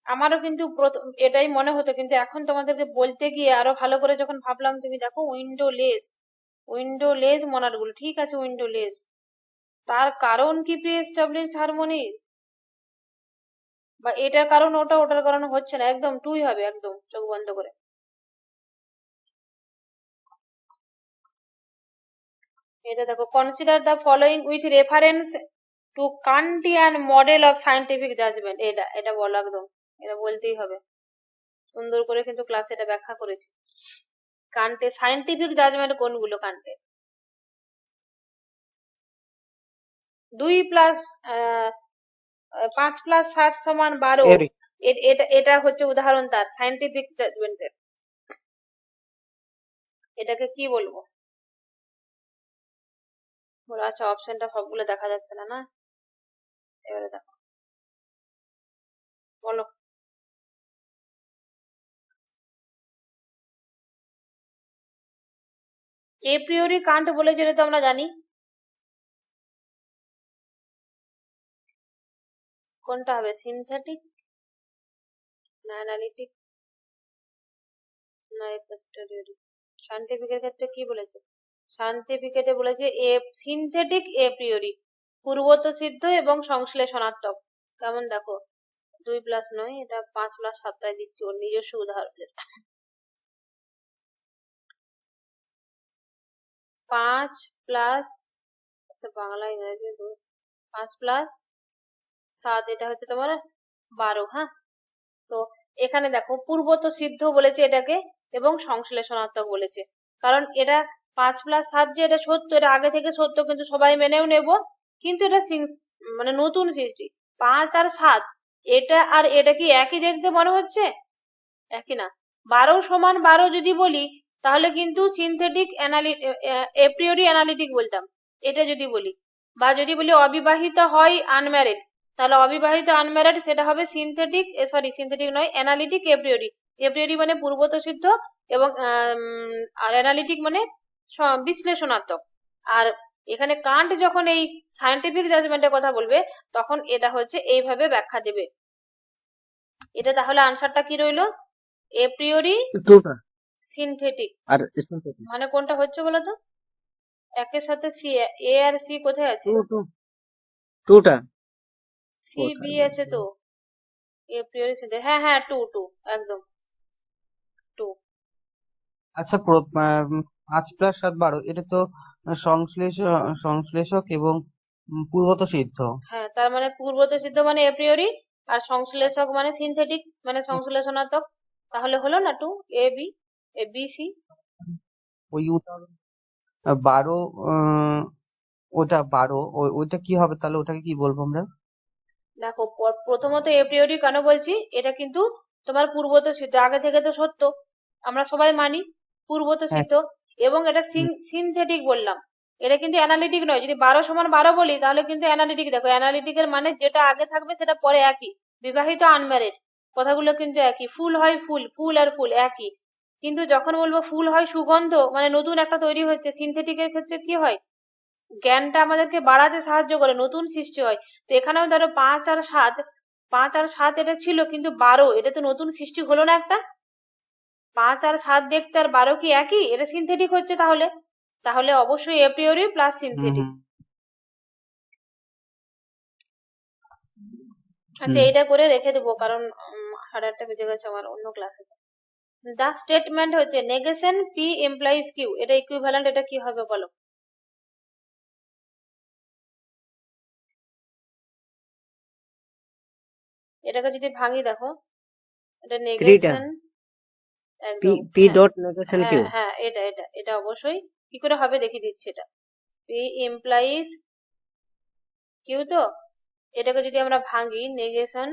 আমারও কিন্তু প্রথম এটাই মনে হতো, কিন্তু এখন তোমাদেরকে বলতে গিয়ে আরো ভালো করে যখন ভাবলাম, তুমি দেখো উইন্ডোলেস মোনাড গুলো ঠিক আছে, উইন্ডোলেস, তার কারণ কি প্রি এস্টাবলিশড হারমোনি, বা এটার কারণ ওটা, ওটার কারণ হচ্ছে না, একদম টুই হবে, একদম চোখ বন্ধ করে। এটা দেখো, consider the following with reference to Kantian model of scientific judgement. এটা এটা বলো একদম, এটা বলতেই হবে। সুন্দর করে কিন্তু ক্লাসে এটা ব্যাখ্যা করেছি। কান্টে সায়েন্টিফিক জাজমেন্ট কোনগুলো? কান্টে 2+5+7=12। এরি এটা এটা হচ্ছে উদাহরণ তার সায়েন্টিফিক জাজমেন্টের। এটাকে কি বলবো? বলো, আচ্ছা অপশনটা সবগুলো দেখা যাচ্ছে না, না এবারে দেখো, বলো। এ প্রিওরি কান্ট বলে যেটা তো আমরা জানি, কোনটা হবে? সিনথেটিক না অ্যানালিটিক না পোস্টেরিয়রি? সায়েন্টিফিকের ক্ষেত্রে কি বলেছে? সায়েন্টিফিকেটে বলেছে এ সিনথেটিক এ প্রিওরি, পূর্বত সিদ্ধ এবং সংশ্লেষণাত্মক। কেমন দেখো, 2+ নয়, এটা 5+7টাই দিচ্ছি ওর নিজস্ব উদাহরণের। 5+, আচ্ছা বাংলা ইংরেজি 5+7, এটা হচ্ছে তোমার 12। হ্যাঁ, তো এখানে দেখো পূর্বত সিদ্ধ বলেছে এটাকে এবং সংশ্লেষণাত্মক বলেছে। কারণ এটা 5+7 যে এটা সত্য, এটা আগে থেকে সত্য, কিন্তু সবাই মেনেও নেব, কিন্তু এটা মানে নতুন সৃষ্টি। 5 আর 7, এটা আর এটা কি একই দেখতে মনে হচ্ছে? একই না। 12=12 যদি বলি তাহলে কিন্তু সিনথেটিক এপ্রিওরি অ্যানালিটিক বলতাম, এটা যদি বলি। বা যদি বলি অবিবাহিত হয় আনম্যারিড, তাহলে অবিবাহিত আনম্যারিড সেটা হবে সিনথেটিক নয়, অ্যানালিটিক এপ্রিওরি। এপ্রিওরি মানে পূর্বত সিদ্ধ, এবং আর অ্যানালিটিক মানে বিশ্লেষণাত্মক। আর এখানে কান্ট যখন এই সায়েন্টিফিক জাজমেন্টের কথা বলবে তখন এটা হচ্ছে এইভাবে ব্যাখ্যা দেবে। এটা তাহলে আনসারটা কি রইলো? এপ্রিওরি টুটা সিনথেটিক। আর synthetic। মানে কোনটা হচ্ছে বলো তো? একের সাথে সি, এ আর সি কোথায় আছে? টুটা সি বি আছে তো, এপ্রিওরি সিনথেটিক, হ্যাঁ হ্যাঁ, টু একদম টু। আচ্ছা 5+7=12, এটা তো সংশ্লেষক এবং পূর্বত সিদ্ধ। হ্যাঁ, তার মানে পূর্বত সিদ্ধ মানে এপ্রিওরি, আর সংশ্লেষক মানে সিনথেটিক মানে সংশ্লেষণাত্মক। তাহলে হলো না two, A B, A B C. ওই উদাহরণ 12, ওটা 12, ওইটা কি হবে তাহলে? ওটাকে কি বলবো আমরা? দেখো প্রথমত এপ্রিওরি কেন বলছি, এটা কিন্তু তোমার পূর্বত সিদ্ধ, আগে থেকে তো সত্য, আমরা সবাই মানি পূর্বত হ্যাঁ। সিদ্ধ, এবং এটা সিনথেটিক বললাম। এটা কিন্তু অ্যানালিটিক নয়। যদি 12=12 বলি তাহলে কিন্তু অ্যানালিটিক। দেখো অ্যানালিটিকের মানে যেটা আগে থাকবে সেটা পরে একই। বিবাহিত আনম্যারিড কথাগুলো কিন্তু একই। ফুল হয় ফুল, ফুল আর ফুল একই। কিন্তু যখন বলবো ফুল হয় সুগন্ধ, মানে নতুন একটা তৈরি হচ্ছে। সিনথেটিকের ক্ষেত্রে কি হয়, জ্ঞানটা আমাদেরকে বাড়াতে সাহায্য করে, নতুন সৃষ্টি হয়। তো এখানেও ধরো 5 আর 7 এটা ছিল, কিন্তু 12 এটা তো নতুন সৃষ্টি হলো না একটা। 5 আর 7 দেখতে আর 12 কি একই? এটা সিনথেটিক হচ্ছে তাহলে। তাহলে অবশ্যই এপ্রিওরি প্লাস সিনথেটিক। আচ্ছা এটা করে রেখে দেবো, কারণ 8:30 বেজে গেছে, আমার অন্য ক্লাস আছে। দা স্টেটমেন্ট হচ্ছে নেগেশন পি এমপ্লয়িজ কিউ, এটা ইকুইভ্যালেন্ট, এটা কি হবে বলো? এটাকে যদি ভাঙি দেখো, এটা নেগেশন একদম পি হ্যাঁ ডট নেগেশন হ্যাঁ কিউ। হ্যাঁ এটা এটা এটা অবশ্যই কি করে হবে দেখিয়ে দিচ্ছি। এটা পি ইমপ্লাইজ কিউ, তো এটাকে যদি আমরা ভাঙি নেগেশন,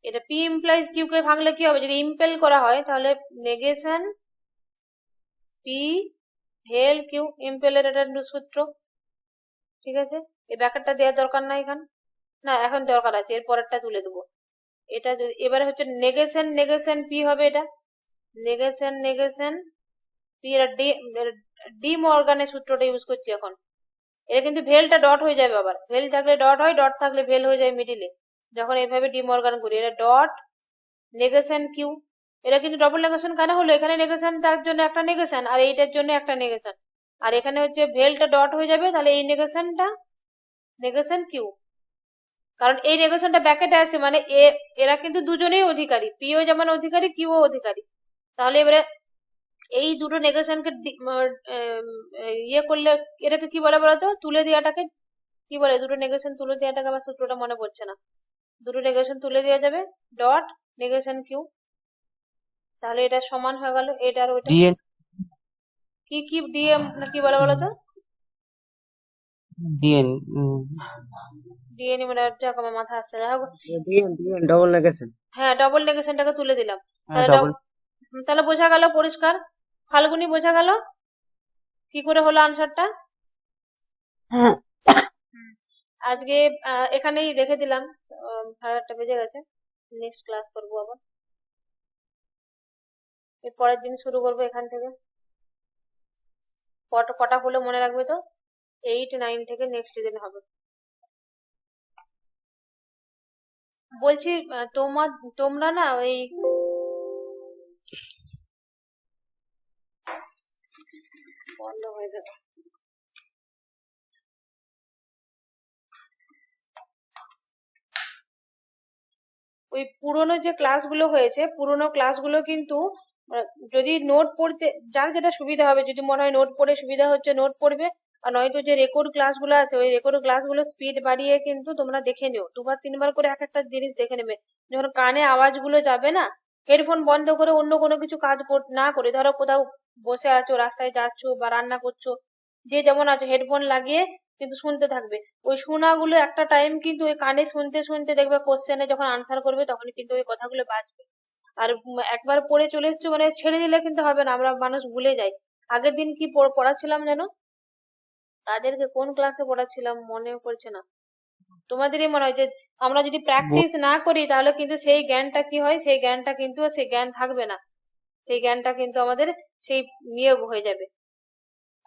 এটা পি ইমপ্লাইজ কিউ কে ভাঙলে কি হবে, যদি ইম্পেল করা হয় তাহলে নেগেশন পি ভেল কিউ, ইম্পেলের এটা সূত্র। ঠিক আছে, এই ব্যাকেটটা দেওয়ার দরকার নাই এখানে, না এখন দরকার আছে, এর পরেরটা তুলে দেবো। এটা যদি এবারে হচ্ছে নেগেশন নেগেশন পি হবে, এটা নেগেশন নেগেশন পি, এটা ডি মর্গানের সূত্রটা ইউজ করছি এখন। এটা কিন্তু ভেলটা ডট হয়ে যাবে, আবার ভেল থাকলে ডট হয়, ডট থাকলে ভেল হয়ে যায় মিডিলে, যখন এইভাবে ডি মর্গান করি। এটা ডট নেগেশন কিউ, এটা কিন্তু ডবল নেগেশন কেন হলো, এখানে নেগেশন তার জন্য একটা নেগেশন আর এইটার জন্য একটা নেগেশন, আর এখানে হচ্ছে ভেলটা ডট হয়ে যাবে, তাহলে এই নেগেশনটা নেগেশন কিউ, কারণ এই নেগেশনটা ব্যাকেটে আছে, মানে এরা কিন্তু দুজনেই অধিকারী, পিও যেমন অধিকারী কিউ অধিকারী। তাহলে এবারে এই দুটো নেগেশনকে ইয়ে করলে এটাকে কি বলে বলতো, তুলে দেওয়াটাকে কি বলে, দুটো নেগেশন তুলে দেওয়াটাকে আমার সূত্রটা মনে পড়ছে না, দুটো নেগেশন তুলে দেওয়া যাবে ডট নেগেশন কিউ, তাহলে এটা সমান হয়ে গেল এটা আর ওইটা। ডিএন কি কি ডিএম না কি বলে বলতো, ডিএন ডিএনএ মানে যাক আমার মাথা আসছে, যাই হোক ডিএন ডিএন ডবল নেগেশন। হ্যাঁ ডবল নেগেশনটাকে তুলে দিলাম, তাহলে ডবল তাহলে বোঝা গেল পরিষ্কার, ফাল্গুনি বোঝা গেল কি করে হলো আনসারটা। হ্যাঁ, আজকে এখানেই রেখে দিলাম, 8:30 বেজে গেছে, নেক্সট ক্লাস করবো আবার, এর পরের দিন শুরু করবো এখান থেকে। কটা হলে মনে রাখবে তো, 8, 9 থেকে নেক্সট দিন হবে। বলছি তোমরা না ওই বন্ধ হয়ে যাবে, ওই পুরোনো যে ক্লাসগুলো হয়েছে পুরোনো ক্লাসগুলো কিন্তু যদি নোট পড়তে যার যেটা সুবিধা হবে, যদি মনে হয় নোট পড়ে সুবিধা হচ্ছে নোট পড়বে, আর নয়তো যে রেকর্ড ক্লাসগুলো আছে ওই রেকর্ড ক্লাসগুলো স্পিড বাড়িয়ে কিন্তু তোমরা দেখে নিও, 2-3 বার করে এক একটা জিনিস দেখে নেবে, যখন কানে আওয়াজগুলো যাবে না, হেডফোন বন্ধ করে অন্য কোনো কিছু কাজ না করে, ধরো কোথাও বসে আছো, রাস্তায় যাচ্ছো বা রান্না করছো, যে যেমন আছে হেডফোন লাগিয়ে কিন্তু শুনতে থাকবে, ওই শোনাগুলো একটা টাইম কিন্তু ওই কানে শুনতে শুনতে দেখবে কোশ্চেনে যখন আনসার করবে তখন কিন্তু ওই কথাগুলো বাজবে। আর একবার পড়ে চলে এসছো মানে ছেড়ে দিলে কিন্তু হবে না, আমরা মানুষ ভুলে যাই। আগের দিন কি পড়াচ্ছিলাম যেন, তাদেরকে কোন ক্লাসে পড়াচ্ছিলাম মনে পড়ছে না, তোমাদেরই মনে হয় যে আমরা যদি প্র্যাকটিস না করি তাহলে কিন্তু সেই জ্ঞানটা কি হয়, সেই জ্ঞানটা কিন্তু সেই জ্ঞান থাকবে না, সেই জ্ঞানটা কিন্তু আমাদের সেই নিয়োগ হয়ে যাবে।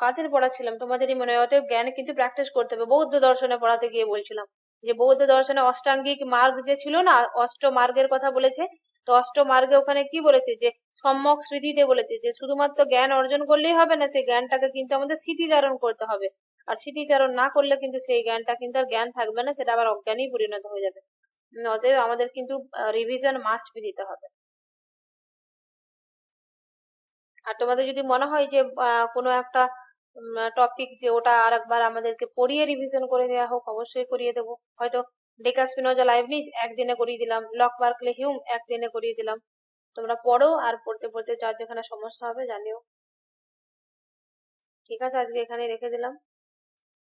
কাদের পড়াচ্ছিলাম তোমাদেরই মনে হয়, অতএব জ্ঞান কিন্তু প্র্যাকটিস করতে হবে। বৌদ্ধ দর্শনে পড়াতে গিয়ে বলছিলাম যে বৌদ্ধ দর্শনে অষ্টাঙ্গিক মার্গ যে ছিল না, অষ্ট মার্গের কথা বলেছে, তো অষ্ট মার্গে ওখানে কি বলেছে যে সম্যক স্মৃতিতে বলেছে যে শুধুমাত্র জ্ঞান অর্জন করলেই হবে না, সেই জ্ঞানটাকে কিন্তু আমাদের স্মৃতিচারণ করতে হবে, আর স্মৃতিচারণ না করলে কিন্তু সেই জ্ঞানটা কিন্তু আর জ্ঞান থাকবে না, সেটা আবার অজ্ঞানেই পরিণত হয়ে যাবে। অতএব আমাদের কিন্তু রিভিশন মাস্ট বি দিতে হবে। আর তোমাদের যদি মনে হয় যে কোনো একটা টপিক যে ওটা আর একবার আমাদেরকে পড়িয়ে রিভিশন করে দেওয়া হোক, অবশ্যই করিয়ে দেবো। হয়তো ডেকা স্পিনোজা লাইবনিজ একদিনে করিয়ে দিলাম, লক বার্কলে হিউম একদিনে করিয়ে দিলাম, তোমরা পড়ো, আর পড়তে পড়তে যার যেখানে সমস্যা হবে জানিও। ঠিক আছে, আজকে এখানে রেখে দিলাম।